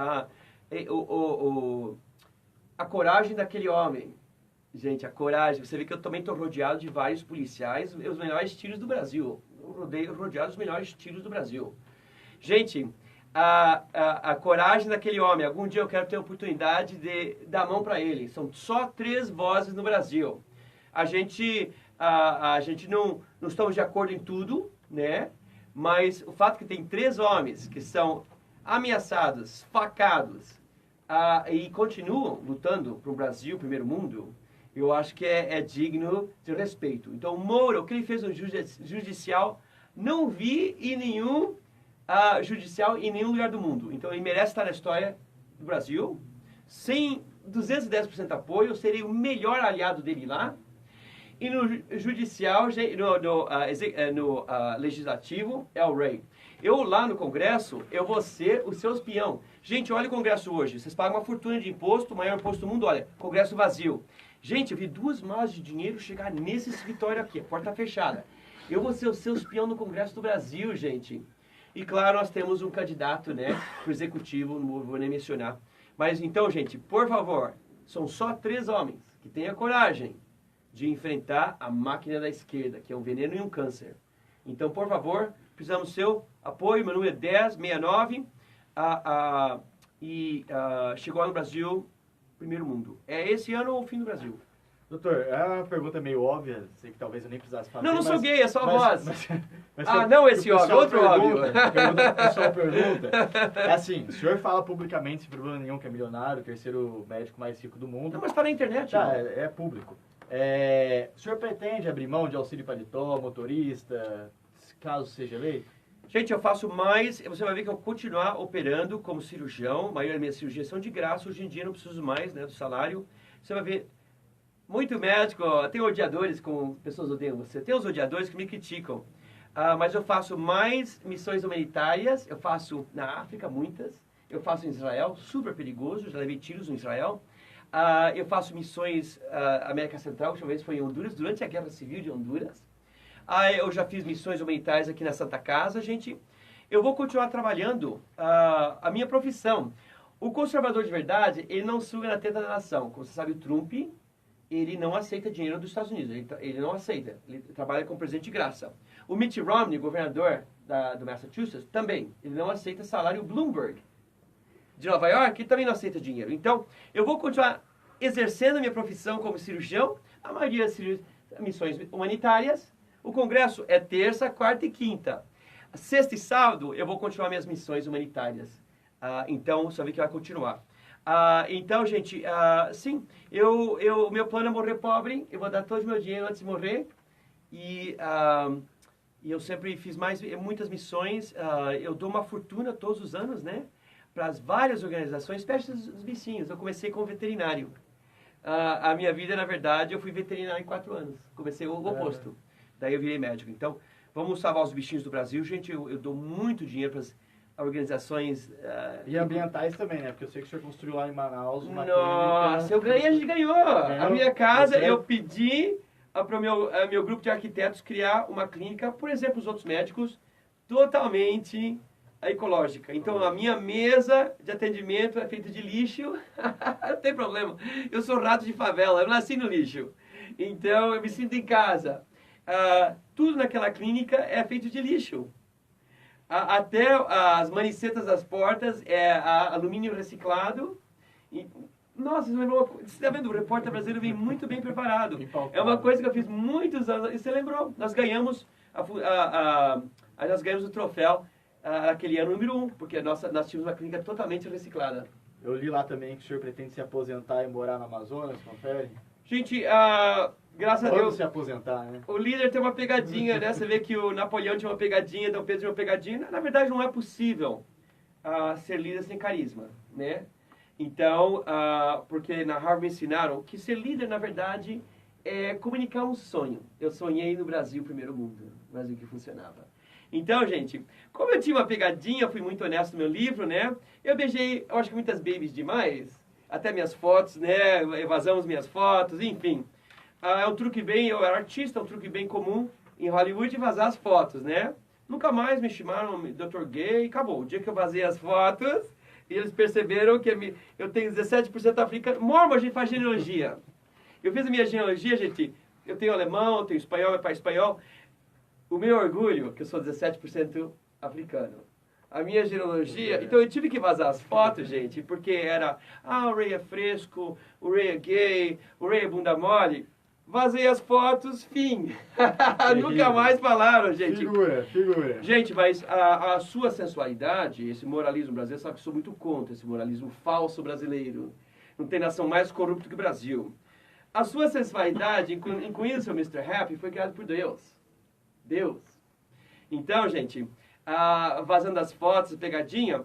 a coragem daquele homem. Gente, a coragem. Você vê que eu também estou rodeado de vários policiais, os melhores tiros do Brasil. Eu rodeado dos melhores tiros do Brasil. Gente, a coragem daquele homem. Algum dia eu quero ter a oportunidade de dar a mão para ele. São só 3 vozes no Brasil. A gente não estamos de acordo em tudo, né? Mas o fato que tem 3 homens que são ameaçados, facados, e continuam lutando para o Brasil, primeiro mundo, eu acho que é digno de respeito. Então, o Moura, o que ele fez no judicial, não vi em nenhum judicial em nenhum lugar do mundo. Então, ele merece estar na história do Brasil. Sem 210% de apoio, eu serei o melhor aliado dele lá. E no judicial, no legislativo, é o rei. Eu lá no Congresso, eu vou ser o seu espião. Gente, olha o Congresso hoje. Vocês pagam uma fortuna de imposto, o maior imposto do mundo, olha, Congresso vazio. Gente, eu vi 2 malas de dinheiro chegar nesse escritório aqui, a porta fechada. Eu vou ser o seu espião no Congresso do Brasil, gente. E claro, nós temos um candidato, né, para o executivo, não vou nem mencionar. Mas então, gente, por favor, são só 3 homens que têm a coragem de enfrentar a máquina da esquerda, que é um veneno e um câncer. Então, por favor, precisamos do seu apoio. Meu número é 1069 chegou lá no Brasil, primeiro mundo. É esse ano ou o fim do Brasil? Doutor, é uma pergunta meio óbvia, sei que talvez eu nem precisasse fazer. Não sou gay, é só a voz. Mas não esse óbvio, outro óbvio. A pessoa pergunta, é assim, o senhor fala publicamente, sem problema nenhum, que é milionário, o 3º médico mais rico do mundo. Não, mas está na internet. Tá, é público. O senhor pretende abrir mão de auxílio paletó, motorista, caso seja eleito? Gente, eu faço mais, você vai ver que eu vou continuar operando como cirurgião, a maioria das minhas cirurgias são de graça, hoje em dia não preciso mais, né, do salário. Você vai ver, muito médico, tem odiadores, com pessoas odeiam você, tem os odiadores que me criticam, mas eu faço mais missões humanitárias, eu faço na África muitas, eu faço em Israel, super perigoso, já levei tiros em Israel. Eu faço missões América Central, que uma vez foi em Honduras, durante a Guerra Civil de Honduras. Eu já fiz missões humanitárias aqui na Santa Casa, gente. Eu vou continuar trabalhando a minha profissão. O conservador de verdade, ele não suga na teta da nação. Como você sabe, o Trump, ele não aceita dinheiro dos Estados Unidos. Ele não aceita. Ele trabalha com presente de graça. O Mitt Romney, governador do Massachusetts, também. Ele não aceita salário Bloomberg de Nova York, também não aceita dinheiro. Então, eu vou continuar exercendo a minha profissão como cirurgião, a maioria das missões humanitárias. O congresso é terça, quarta e quinta. Sexta e sábado, eu vou continuar minhas missões humanitárias. Então, só vi que vai continuar. Então, gente, sim, o meu plano é morrer pobre, eu vou dar todo o meu dinheiro antes de morrer. E eu sempre fiz muitas missões, eu dou uma fortuna todos os anos, né? Para as várias organizações, especialmente os vicinhos. Eu comecei como veterinário. A minha vida, na verdade, eu fui veterinário em 4 anos. Comecei o oposto. Daí eu virei médico. Então, vamos salvar os bichinhos do Brasil. Gente, eu dou muito dinheiro para as organizações... e ambientais também, né? Porque eu sei que o senhor construiu lá em Manaus uma Nossa, clínica... eu ganhei, a gente ganhou. A minha casa, eu pedi para o meu grupo de arquitetos criar uma clínica, por exemplo, os outros médicos, totalmente... ecológica. Então, a minha mesa de atendimento é feita de lixo. Não tem problema. Eu sou rato de favela. Eu nasci no lixo. Então, eu me sinto em casa. Tudo naquela clínica é feito de lixo. Até as manicetas das portas é alumínio reciclado. Nossa, você está vendo? O repórter brasileiro vem muito bem preparado. É uma coisa que eu fiz muitos anos. E você lembrou? Nós ganhamos o troféu aquele ano número 1, porque nós tínhamos uma clínica totalmente reciclada. Eu li lá também que o senhor pretende se aposentar e morar no Amazonas, confere? Gente, graças a Deus... se aposentar, né? O líder tem uma pegadinha, né? Você vê que o Napoleão tinha uma pegadinha, Dom Pedro tinha uma pegadinha. Na verdade, não é possível ser líder sem carisma, né? Então, porque na Harvard me ensinaram que ser líder, na verdade, é comunicar um sonho. Eu sonhei no Brasil, primeiro mundo, no Brasil que funcionava. Então, gente, como eu tinha uma pegadinha, fui muito honesto no meu livro, né? Eu beijei, eu acho que muitas babies demais, até minhas fotos, né? Evasamos minhas fotos, enfim. É um truque bem, eu era artista, é um truque bem comum em Hollywood vazar as fotos, né? Nunca mais me chamaram Dr. Gay, acabou. O dia que eu vazei as fotos, E eles perceberam que eu tenho 17% africano. Mormon, a gente faz genealogia. Eu fiz a minha genealogia, gente. Eu tenho alemão, eu tenho espanhol, meu pai é espanhol. O meu orgulho é que eu sou 17% africano. A minha genealogia... Então eu tive que vazar as fotos, gente, porque era... o Ray é fresco, o Ray é gay, o Ray é bunda mole. Vazei as fotos, fim. Nunca mais falaram, gente. Figura. Gente, mas a sua sensualidade, esse moralismo brasileiro, sabe que eu sou muito contra esse moralismo falso brasileiro. Não tem nação mais corrupta que o Brasil. A sua sensualidade, incluindo seu Mr. Happy, foi criado por Deus. Deus. Então, gente, vazando as fotos, pegadinha,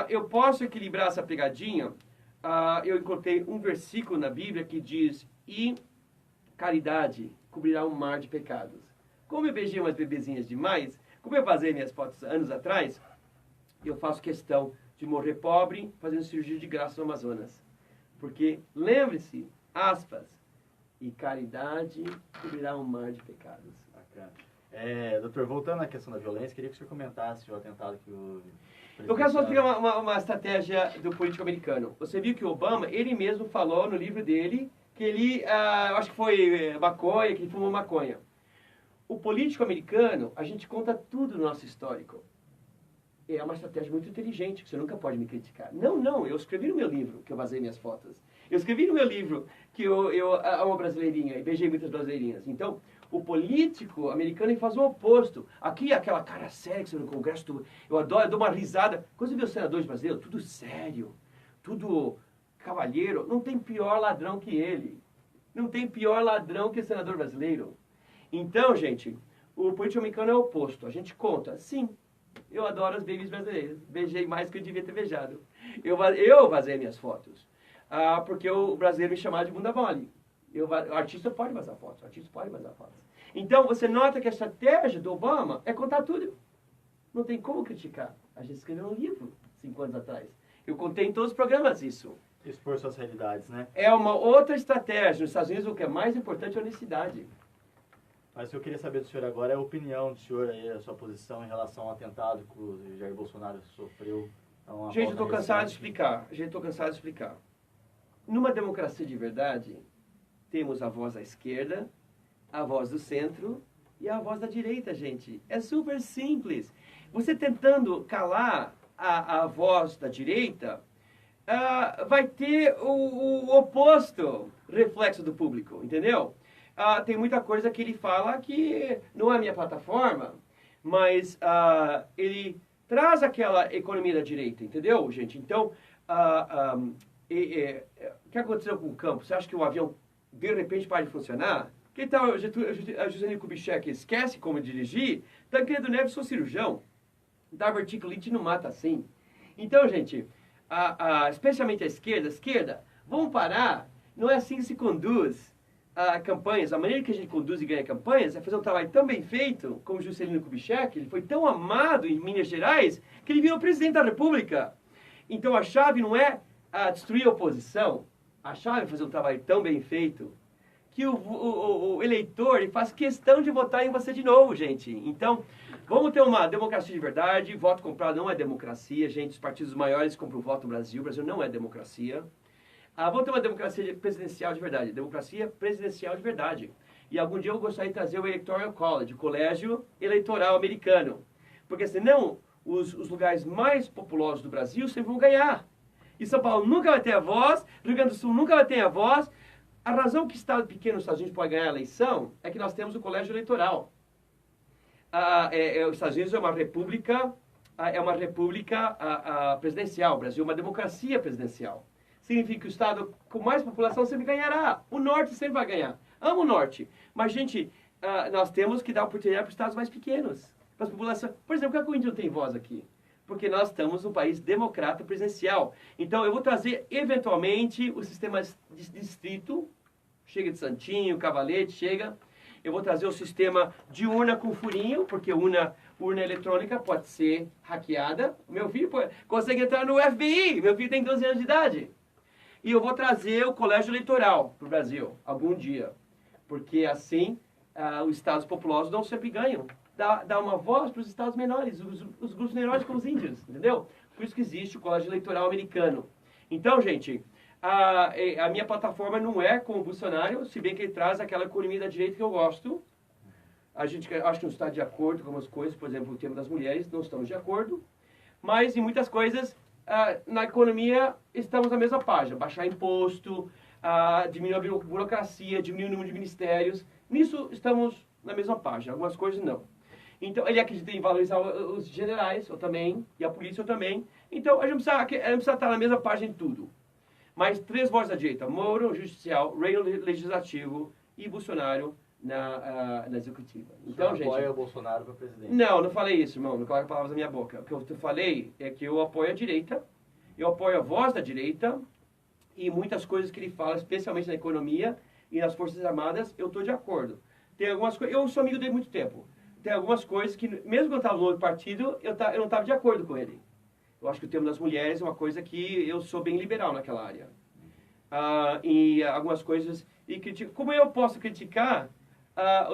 eu posso equilibrar essa pegadinha. Eu encontrei um versículo na Bíblia que diz: e caridade cobrirá um mar de pecados. Como eu beijei umas bebezinhas demais, como eu vazei minhas fotos anos atrás, eu faço questão de morrer pobre fazendo cirurgia de graça no Amazonas. Porque, lembre-se, aspas, e caridade cobrirá um mar de pecados. Bacana. Doutor, voltando à questão da violência, queria que o senhor comentasse o atentado que houve. Eu quero só explicar uma estratégia do político americano. Você viu que o Obama, ele mesmo falou no livro dele que ele, acho que foi maconha, que ele fumou maconha. O político americano, a gente conta tudo no nosso histórico. É uma estratégia muito inteligente, que você nunca pode me criticar. Não, eu escrevi no meu livro que eu vazei minhas fotos. Eu escrevi no meu livro que eu amo brasileirinha e beijei muitas brasileirinhas. Então, o político americano ele faz o oposto. Aqui, aquela cara séria que você no Congresso, eu adoro, eu dou uma risada. Quando você vê os senadores brasileiros, tudo sério, tudo cavalheiro, não tem pior ladrão que ele. Não tem pior ladrão que o senador brasileiro. Então, gente, o político americano é o oposto. A gente conta, sim, eu adoro as babies brasileiras. Beijei mais que eu devia ter beijado. Eu vazei minhas fotos. Porque o brasileiro me chamava de bunda mole. O artista pode vazar fotos. Então, você nota que a estratégia do Obama é contar tudo. Não tem como criticar. A gente escreveu um livro 5 anos atrás. Eu contei em todos os programas isso. Expor suas realidades, né? É uma outra estratégia. Nos Estados Unidos, o que é mais importante é a honestidade. Mas o que eu queria saber do senhor agora é a opinião do senhor, aí, a sua posição em relação ao atentado que o Jair Bolsonaro sofreu. Gente, eu estou cansado de explicar. Numa democracia de verdade, temos a voz da esquerda, a voz do centro e a voz da direita, gente. É super simples. Você tentando calar a voz da direita, vai ter o oposto reflexo do público, entendeu? Tem muita coisa que ele fala que não é a minha plataforma, mas ele traz aquela economia da direita, entendeu, gente? Então, o que aconteceu com o campo? Você acha que o avião, de repente, para de funcionar? Que tal a Juscelino Kubitschek esquece como dirigir? Tancredo Neves, sou cirurgião. Diverticulite não mata assim. Então, gente, especialmente a esquerda, vamos parar. Não é assim que se conduz campanhas. A maneira que a gente conduz e ganha campanhas é fazer um trabalho tão bem feito como Juscelino Kubitschek. Ele foi tão amado em Minas Gerais que ele virou presidente da República. Então, a chave não é destruir a oposição. A chave é fazer um trabalho tão bem feito que o eleitor ele faz questão de votar em você de novo, gente. Então, vamos ter uma democracia de verdade. Voto comprado não é democracia, gente. Os partidos maiores compram o voto no Brasil. O Brasil não é democracia. Vamos ter uma democracia presidencial de verdade. Democracia presidencial de verdade. E algum dia eu gostaria de trazer o Electoral College, o colégio eleitoral americano. Porque senão, os lugares mais populosos do Brasil sempre vão ganhar. E São Paulo nunca vai ter a voz, Rio Grande do Sul nunca vai ter a voz. A razão que Estado pequeno nos Estados Unidos pode ganhar a eleição é que nós temos o colégio eleitoral. Os Estados Unidos é uma república presidencial. O Brasil é uma democracia presidencial. Significa que o Estado com mais população sempre ganhará. O Norte sempre vai ganhar. Amo o Norte. Mas, gente, nós temos que dar oportunidade para os Estados mais pequenos. Para as populações. Por exemplo, por que o índio não tem voz aqui? Porque nós estamos num país democrata presidencial. Então, eu vou trazer, eventualmente, o sistema de distrito. Chega de Santinho, Cavalete, chega. Eu vou trazer o sistema de urna com furinho, porque urna eletrônica pode ser hackeada. Meu filho consegue entrar no FBI. Meu filho tem 12 anos de idade. E eu vou trazer o colégio eleitoral para o Brasil, algum dia. Porque, assim, os estados populosos não sempre ganham. dar uma voz para os estados menores, os grupos menores como os índios, entendeu? Por isso que existe o Colégio Eleitoral Americano. Então, gente, a minha plataforma não é com o Bolsonaro, se bem que ele traz aquela economia da direita que eu gosto. A gente acho que não está de acordo com algumas coisas, por exemplo, o tema das mulheres, não estamos de acordo. Mas em muitas coisas, na economia, estamos na mesma página. Baixar imposto, diminuir a burocracia, diminuir o número de ministérios. Nisso estamos na mesma página, algumas coisas não. Então, ele acredita em valorizar os generais, eu também, e a polícia eu também. Então, a gente precisa estar na mesma página em tudo. Mas 3 vozes da direita, Moro, Judicial, Reino Legislativo e Bolsonaro na Executiva. Então, você gente... apoia o Bolsonaro para presidente? Não falei isso, irmão. Não coloque palavras na minha boca. O que eu falei é que eu apoio a direita, eu apoio a voz da direita e muitas coisas que ele fala, especialmente na economia e nas Forças Armadas, eu estou de acordo. Tem algumas coisas... Eu sou amigo dele há muito tempo. Tem algumas coisas que, mesmo quando eu estava no outro partido, eu não estava de acordo com ele. Eu acho que o tema das mulheres é uma coisa que eu sou bem liberal naquela área. E algumas coisas... E critico. Como eu posso criticar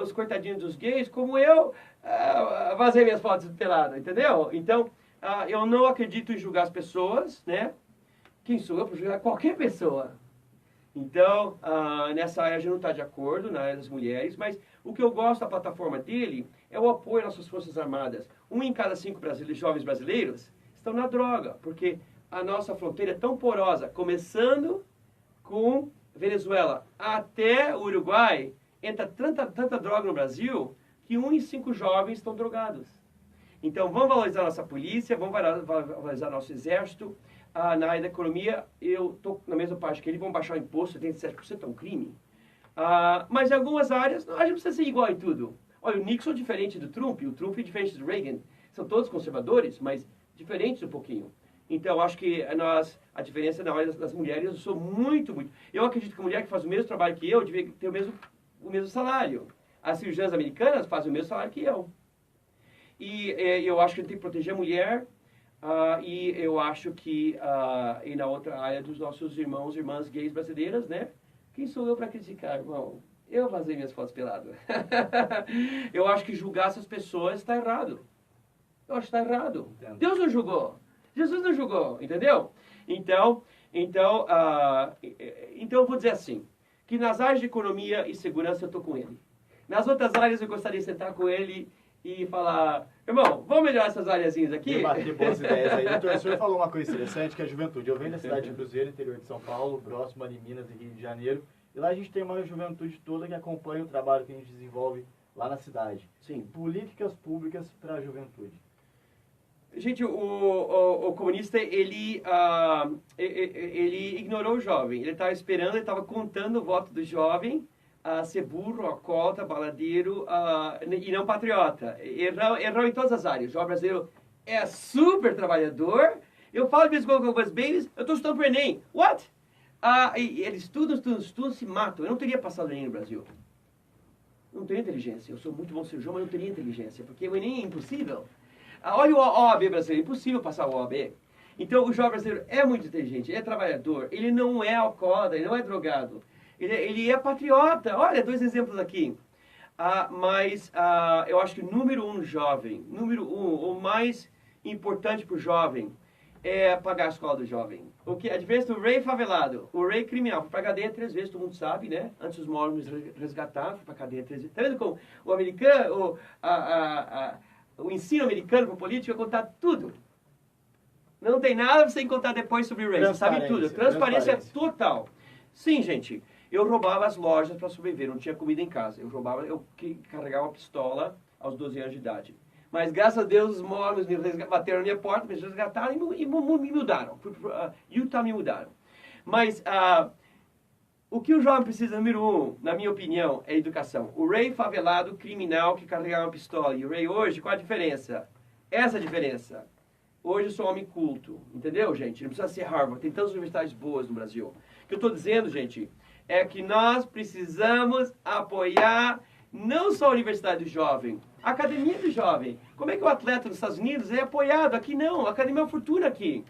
os coitadinhos dos gays, como eu vazei minhas fotos pelado, entendeu? Então, eu não acredito em julgar as pessoas, né? Quem sou eu para julgar qualquer pessoa? Então, nessa área a gente não está de acordo, na área das mulheres, mas o que eu gosto da plataforma dele é o apoio às nossas Forças Armadas. 1 em cada 5 jovens brasileiros estão na droga, porque a nossa fronteira é tão porosa, começando com Venezuela até o Uruguai, entra tanta droga no Brasil que 1 em 5 jovens estão drogados. Então, vamos valorizar nossa polícia, vamos valorizar nosso exército. Na área da economia, eu estou na mesma parte que ele, vão baixar o imposto, 77% é um crime. Mas em algumas áreas, a gente precisa ser igual em tudo. Olha, o Nixon é diferente do Trump, o Trump é diferente do Reagan. São todos conservadores, mas diferentes um pouquinho. Então, eu acho que a diferença na área das mulheres, eu sou muito... Eu acredito que a mulher que faz o mesmo trabalho que eu, devia ter o mesmo salário. As cirurgiãs americanas fazem o mesmo salário que eu. E eu acho que a gente tem que proteger a mulher, e eu acho que, e na outra área dos nossos irmãos e irmãs gays brasileiras, né? Quem sou eu para criticar, irmão? Eu vazei minhas fotos pelado. Eu acho que julgar essas pessoas está errado. Eu acho que está errado. Entendo. Deus não julgou. Jesus não julgou, entendeu? Então eu vou dizer assim, que nas áreas de economia e segurança eu estou com ele. Nas outras áreas eu gostaria de sentar com ele e falar, irmão, vamos melhorar essas áreazinhas aqui? Debater boas ideias aí. Doutor, o senhor falou uma coisa interessante, que é a juventude. Eu venho da cidade de Cruzeiro, interior de São Paulo, próximo ali Minas e Rio de Janeiro. E lá a gente tem uma juventude toda que acompanha o trabalho que a gente desenvolve lá na cidade. Sim. Políticas públicas para a juventude. Gente, o comunista, ele ignorou o jovem. Ele estava esperando, ele estava contando o voto do jovem, ser burro, alcoólatra, baladeiro e não patriota. Errou em todas as áreas. O jovem brasileiro é super trabalhador. Eu falo de vez em quando com algumas babies, eu estou estudando para o Enem. What? E eles estudam, se matam. Eu não teria passado o Enem no Brasil. Não tenho inteligência. Eu sou muito bom cirurgião, mas não teria inteligência, porque o Enem é impossível. Olha o OAB brasileiro, é impossível passar o OAB. Então, o jovem brasileiro é muito inteligente, ele é trabalhador, ele não é alcoólatra, ele não é drogado. Ele é patriota. Olha, 2 exemplos aqui. Mas eu acho que número 1 jovem, o mais importante para o jovem é pagar a escola do jovem. A diferença do rei favelado, o rei criminal, foi para a cadeia 3 vezes, todo mundo sabe, né? Antes os mormons resgataram, foi para a cadeia 3 vezes. Está vendo como o americano, o ensino americano para política é contar tudo. Não tem nada para você contar depois sobre o rei, você sabe tudo. Transparência total. Sim, gente. Eu roubava as lojas para sobreviver, não tinha comida em casa. Eu carregava uma pistola aos 12 anos de idade. Mas, graças a Deus, os mormons bateram na minha porta, me resgataram e me mudaram. Utah me mudaram. Mas o que o jovem precisa, número 1, na minha opinião, é educação. O rei favelado, criminal, que carregava uma pistola. E o rei hoje, qual a diferença? Essa é a diferença. Hoje eu sou um homem culto. Entendeu, gente? Não precisa ser Harvard. Tem tantas universidades boas no Brasil. O que eu estou dizendo, gente, é que nós precisamos apoiar não só a Universidade do Jovem, a Academia do Jovem. Como é que o atleta nos Estados Unidos é apoiado? Aqui não, a Academia é uma fortuna aqui.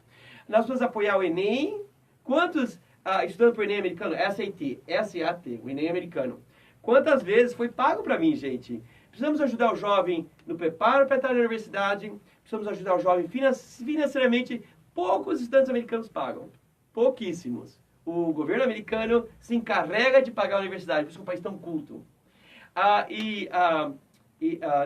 Nós vamos apoiar o Enem. Quantos estudando para o Enem americano? SAT, o Enem americano. Quantas vezes foi pago para mim, gente? Precisamos ajudar o jovem no preparo para entrar na universidade, precisamos ajudar o jovem financeiramente. Poucos estudantes americanos pagam, pouquíssimos. O governo americano se encarrega de pagar a universidade, por isso que é um país tão culto.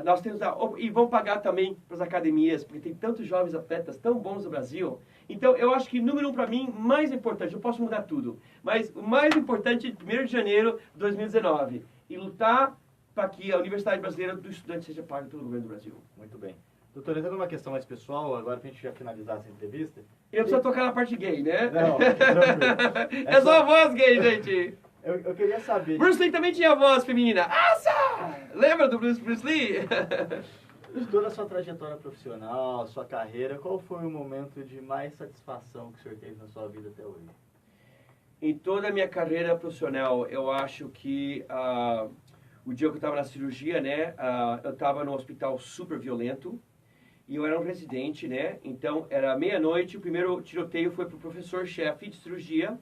Nós temos e vão pagar também para as academias, porque tem tantos jovens atletas tão bons no Brasil. Então, eu acho que número 1 para mim, mais importante, eu posso mudar tudo, mas o mais importante, 1º de janeiro de 2019, e lutar para que a Universidade Brasileira do Estudante seja paga pelo governo do Brasil. Muito bem. Doutor, entrando numa questão mais pessoal, agora para a gente já finalizar essa entrevista... E eu preciso tocar na parte gay, né? Não, tranquilo. É só a voz gay, gente. Eu queria saber... Bruce Lee também tinha voz feminina. Asa! Lembra do Bruce Lee? De toda a sua trajetória profissional, sua carreira, qual foi o momento de mais satisfação que o senhor teve na sua vida até hoje? Em toda a minha carreira profissional, eu acho que o dia que eu estava na cirurgia, né, eu estava num hospital super violento e eu era um residente, né, então era meia-noite, o primeiro tiroteio foi para o professor-chefe de cirurgia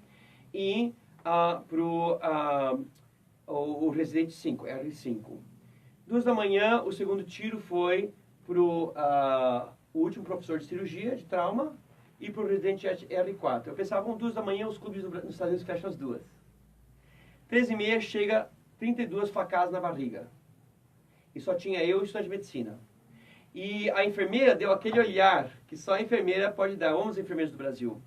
e para o residente 5, R5. 2 da manhã, o segundo tiro foi para o último professor de cirurgia, de trauma, e para o residente R4. Eu pensava, 2 da manhã, os clubes nos Estados Unidos fecham às 2. 13h30, chega 32 facadas na barriga. E só tinha eu e o estudante de medicina. E a enfermeira deu aquele olhar que só a enfermeira pode dar, 11 enfermeiros do Brasil.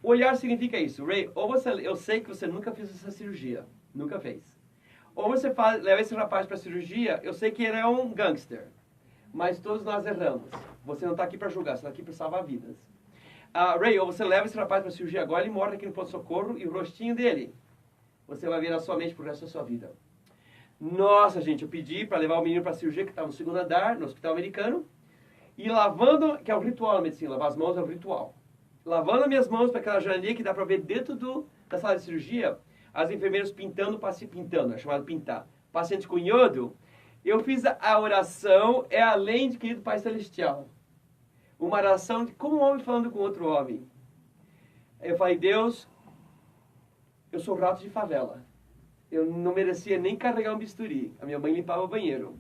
O olhar significa isso, Ray, ou eu sei que você nunca fez essa cirurgia, nunca fez. Ou você leva esse rapaz para a cirurgia, eu sei que ele é um gangster, mas todos nós erramos. Você não está aqui para julgar, você está aqui para salvar vidas. Ray, ou você leva esse rapaz para a cirurgia agora, ele morre aqui no pronto-socorro e o rostinho dele, você vai ver na sua mente pro resto da sua vida. Nossa, gente, eu pedi para levar o menino para a cirurgia, que estava no 2º andar, no hospital americano, e lavando, que é o ritual na medicina, lavar as mãos é o ritual. Lavando as minhas mãos para aquela janelinha que dá para ver dentro da sala de cirurgia, as enfermeiras pintando, é chamado pintar, paciente com iodo. Eu fiz a oração, é além de querido Pai Celestial. Uma oração de como um homem falando com outro homem. Eu falei, Deus, eu sou rato de favela. Eu não merecia nem carregar um bisturi. A minha mãe limpava o banheiro.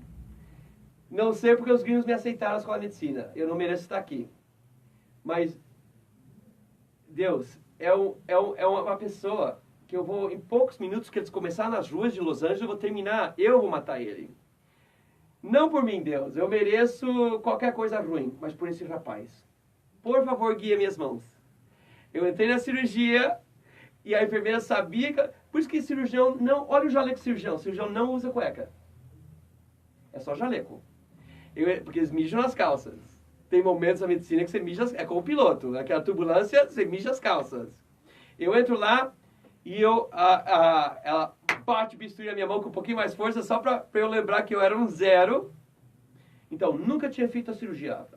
Não sei porque os gringos me aceitaram na escola de medicina. Eu não mereço estar aqui. Mas Deus é uma pessoa que eu vou, em poucos minutos que eles começarem nas ruas de Los Angeles, eu vou terminar, eu vou matar ele. Não por mim, Deus, eu mereço qualquer coisa ruim, mas por esse rapaz. Por favor, guia minhas mãos. Eu entrei na cirurgia e a enfermeira sabia que... Por isso que cirurgião não... Olha o jaleco cirurgião, cirurgião não usa cueca. É só jaleco. Porque eles mijam nas calças. Tem momentos na medicina que você mija, é como o piloto, naquela turbulência, você mija as calças. Eu entro lá e ela bate o bisturi na minha mão com um pouquinho mais força, só para eu lembrar que eu era um 0. Então, nunca tinha feito a cirurgia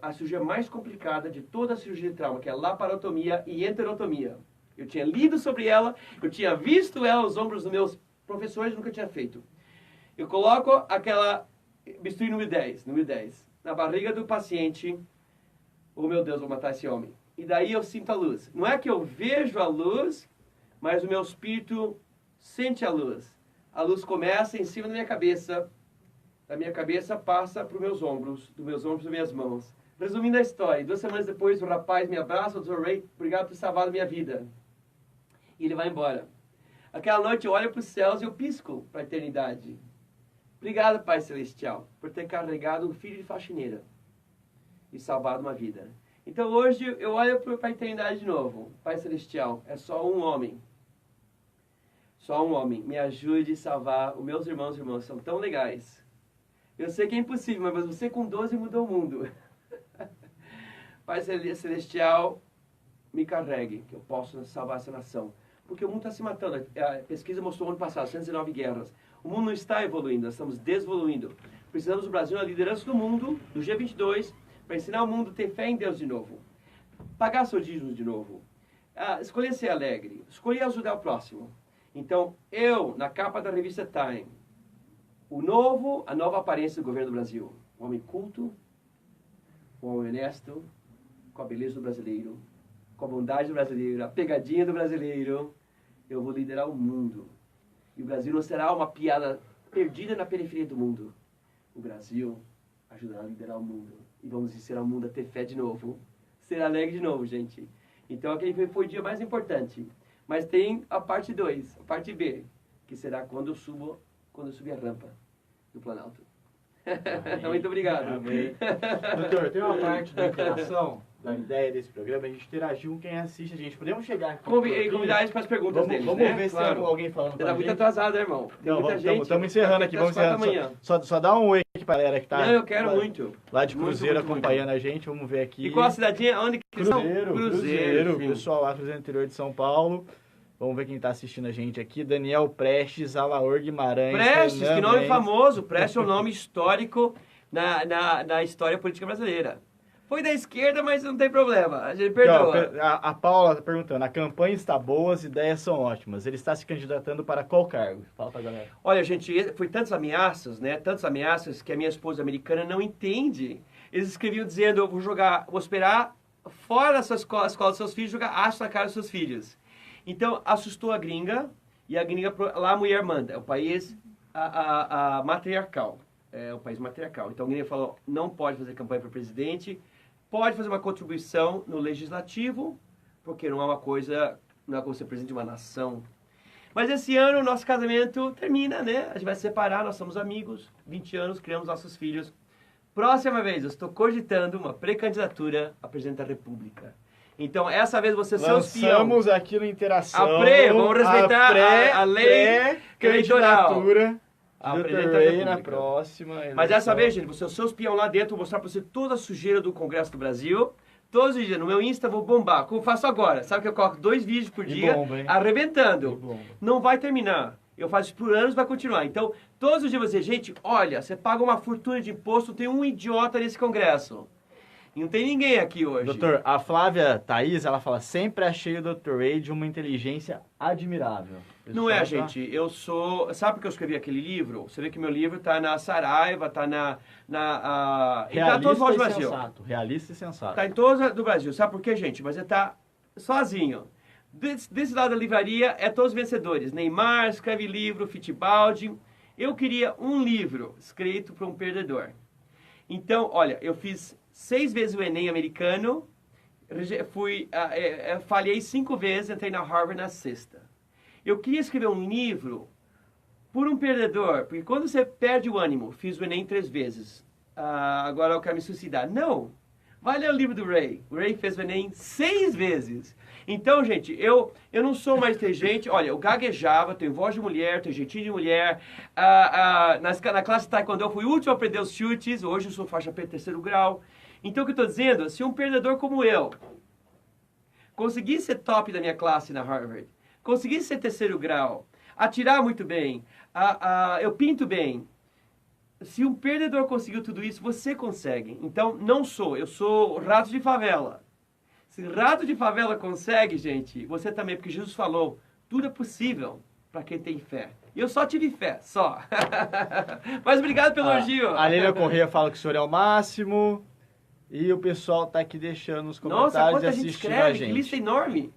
mais complicada de toda a cirurgia de trauma, que é laparotomia e enterotomia. Eu tinha lido sobre ela, eu tinha visto ela aos ombros dos meus professores, nunca tinha feito. Eu coloco aquela bisturi número 10, na barriga do paciente. Oh, meu Deus, vou matar esse homem. E daí eu sinto a luz. Não é que eu vejo a luz, mas o meu espírito sente a luz. A luz começa em cima da minha cabeça passa para os meus ombros, dos meus ombros para minhas mãos. Resumindo a história, 2 semanas depois o rapaz me abraça, o Dr. Ray, obrigado por ter salvado a minha vida. E ele vai embora. Aquela noite eu olho para os céus e eu pisco para a eternidade. Obrigado, Pai Celestial, por ter carregado um filho de faxineira e salvado uma vida. Então hoje eu olho para a eternidade de novo. Pai Celestial, é só um homem. Só um homem. Me ajude a salvar os meus irmãos e irmãs. São tão legais. Eu sei que é impossível, mas você com 12 mudou o mundo. Pai Celestial, me carregue, que eu possa salvar essa nação. Porque o mundo está se matando. A pesquisa mostrou ano passado, 119 guerras. O mundo não está evoluindo, nós estamos desevoluindo. Precisamos do Brasil na liderança do mundo, do G22, para ensinar o mundo a ter fé em Deus de novo. Pagar seus dízimos de novo. Escolher ser alegre. Escolher ajudar o próximo. Então, eu, na capa da revista Time, a nova aparência do governo do Brasil. Um homem culto, um homem honesto, com a beleza do brasileiro, com a bondade do brasileiro, a pegadinha do brasileiro. Eu vou liderar o mundo. E o Brasil não será uma piada perdida na periferia do mundo. o Brasil ajudará a liderar o mundo. E vamos ensinar o mundo a ter fé de novo. Ser alegre de novo, gente. Então, aquele foi o dia mais importante. Mas tem a parte 2, a parte B, que será quando eu subir a rampa do Planalto. Muito obrigado. Amém. Doutor, tem uma parte da interação, da ideia desse programa, a gente interagir com quem assiste a gente. Podemos chegar aqui. Convidar eles para as perguntas deles, vamos né? ver se tem alguém falando Você com a tá gente. muito atrasado, né, irmão? Tem muita gente. Estamos encerrando aqui, vamos encerrando. Só dá um oi aqui para a galera que tá Não, eu quero muito. Lá de Cruzeiro muito, acompanhando a gente, vamos ver aqui. E qual a cidadinha? Onde que são? Cruzeiro, pessoal lá, Cruzeiro interior de São Paulo. Vamos ver quem está assistindo a gente aqui. Daniel Prestes, Alaor Guimarães. Prestes, que nome famoso. Prestes é um nome histórico na história política brasileira. Foi da esquerda, mas não tem problema. A gente perdoa. A Paula está perguntando, a campanha está boa, as ideias são ótimas. Ele está se candidatando para qual cargo? Fala pra galera. Olha, gente, foi tantas ameaças, né? Tantas ameaças que a minha esposa americana não entende. Eles escreviam dizendo, eu vou esperar fora da sua escola dos seus filhos, jogar aço na cara dos seus filhos. Então, assustou a gringa, e a gringa, lá a mulher manda. É o país matriarcal. É o país matriarcal. Então, a gringa falou, não pode fazer campanha para presidente, pode fazer uma contribuição no legislativo, porque não é uma coisa, não é como ser presidente de uma nação. Mas esse ano, o nosso casamento termina, né? A gente vai se separar, nós somos amigos, 20 anos, criamos nossos filhos. Próxima vez, eu estou cogitando uma pré-candidatura a presidente da República. Então, essa vez você é seu espião. Lançamos aqui no Interação. Vamos respeitar a lei eleitoral. A Ray na próxima. Mas dessa vez, gente, você é o seu espião lá dentro, vou mostrar pra você toda a sujeira do Congresso do Brasil. Todos os dias, no meu Insta, vou bombar, como faço agora. Sabe que eu coloco 2 vídeos por dia, arrebentando. Não vai terminar. Eu faço isso por anos, vai continuar. Então, todos os dias você, gente, olha, você paga uma fortuna de imposto, tem um idiota nesse Congresso. E não tem ninguém aqui hoje. Doutor, a Flávia Thaís, ela fala, sempre achei o Dr. Ray de uma inteligência admirável. Não é, gente. Eu sou... Sabe por que eu escrevi aquele livro? Você vê que meu livro tá na Saraiva, tá na Realista e Brasil. Sensato. Realista e sensato. Tá em todos do Brasil. Sabe por quê, gente? Mas ele tá sozinho. Desse lado da livraria é todos vencedores. Neymar escreve livro, Fitibaldi. Eu queria um livro escrito para um perdedor. Então, olha, eu fiz 6 vezes o Enem americano, falhei 5 vezes, entrei na Harvard na 6ª. Eu queria escrever um livro por um perdedor, porque quando você perde o ânimo, fiz o Enem 3 vezes, agora eu quero me suicidar. Não! Vai ler o livro do Ray. O Ray fez o Enem 6 vezes. Então, gente, eu não sou mais inteligente. Olha, eu gaguejava, tenho voz de mulher, tenho jeitinho de mulher. Na classe de taekwondo eu fui o último a aprender os chutes. Hoje eu sou faixa preta 3º grau. Então, o que eu estou dizendo? Se um perdedor como eu conseguisse ser top da minha classe na Harvard, conseguisse ser 3º grau, atirar muito bem, eu pinto bem. Se um perdedor conseguiu tudo isso, você consegue. Então, não sou. Eu sou rato de favela. Se rato de favela consegue, gente, você também, porque Jesus falou, tudo é possível para quem tem fé. E eu só tive fé, só. Mas obrigado pelo elogio. A Leila Corrêa fala que o senhor é o máximo. E o pessoal tá aqui deixando os comentários. Nossa, quanta e gente assistindo escreve, a gente. que lista enorme.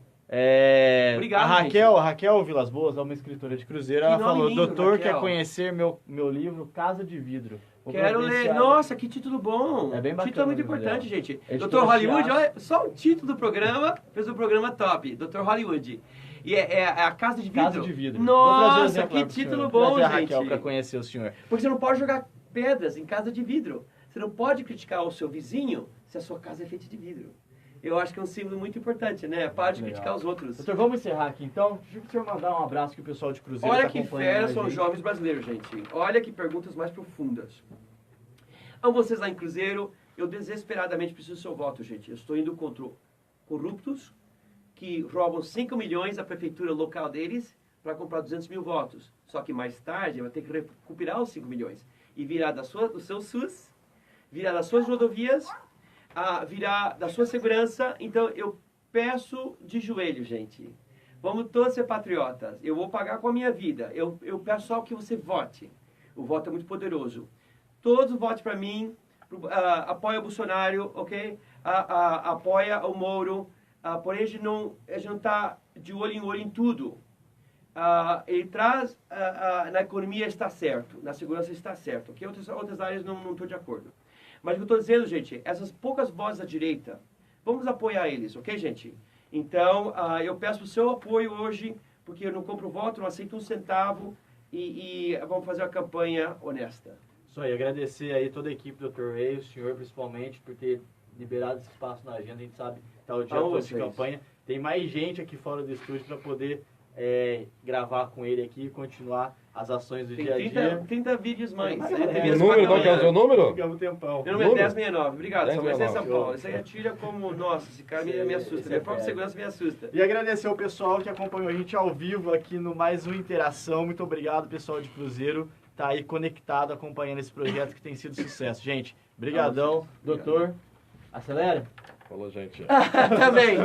Obrigado, a Raquel Vilas Boas, é uma escritora de Cruzeiro, ela falou, lindo, doutor, Raquel, quer conhecer meu livro Casa de Vidro? Quero ler. Nossa, que título bom. É bem bacana. Título é muito importante, gente. Dr. Hollywood, olha, só o título do programa, fez um programa top. Dr. Hollywood. E é a Casa de Vidro? Casa de Vidro. Nossa, que título bom, gente. A Raquel para conhecer o senhor. Porque você não pode jogar pedras em casa de vidro. Você não pode criticar o seu vizinho se a sua casa é feita de vidro. Eu acho que é um símbolo muito importante, né? Para de criticar os outros. Doutor, vamos encerrar aqui então. Deixa o senhor mandar um abraço que o pessoal de Cruzeiro Olha que fera são os jovens brasileiros, gente. Olha que perguntas mais profundas. Amo vocês lá em Cruzeiro. Eu desesperadamente preciso do seu voto, gente. Eu estou indo contra corruptos que roubam 5 milhões da prefeitura local deles para comprar 200 mil votos. Só que mais tarde vai ter que recuperar os 5 milhões e virar do seu SUS, virar das suas rodovias, virar da sua segurança. Então, eu peço de joelho, gente. Vamos todos ser patriotas. Eu vou pagar com a minha vida. Eu peço só que você vote. O voto é muito poderoso. Todos votem para mim. Apoia o Bolsonaro, ok? Apoia o Moro. Porém, a gente não está de olho em tudo. ele traz, na economia está certo, na segurança está certo, ok? Outras áreas não estou de acordo. Mas o que eu estou dizendo, gente, essas poucas vozes da direita, vamos apoiar eles, ok, gente? Então, eu peço o seu apoio hoje, porque eu não compro voto, não aceito um centavo, e vamos fazer uma campanha honesta. Isso aí, agradecer aí toda a equipe do Dr. Rey, o senhor principalmente, por ter liberado esse espaço na agenda. A gente sabe que está o dia todo de campanha. Tem mais gente aqui fora do estúdio para poder gravar com ele aqui e continuar as ações do dia a dia. 30 vídeos mais. O número, qual que é o seu número? Ficamos um tempão. Meu número é 1069. Obrigado, São 1069. São Paulo. Isso aí atira como, nossa, esse cara me assusta. Minha própria segurança me assusta. E agradecer ao pessoal que acompanhou a gente ao vivo aqui no mais uma Interação. Muito obrigado, pessoal de Cruzeiro. Tá aí conectado, acompanhando esse projeto que tem sido sucesso. Gente, brigadão. Doutor, acelera. Falou, gente. Também.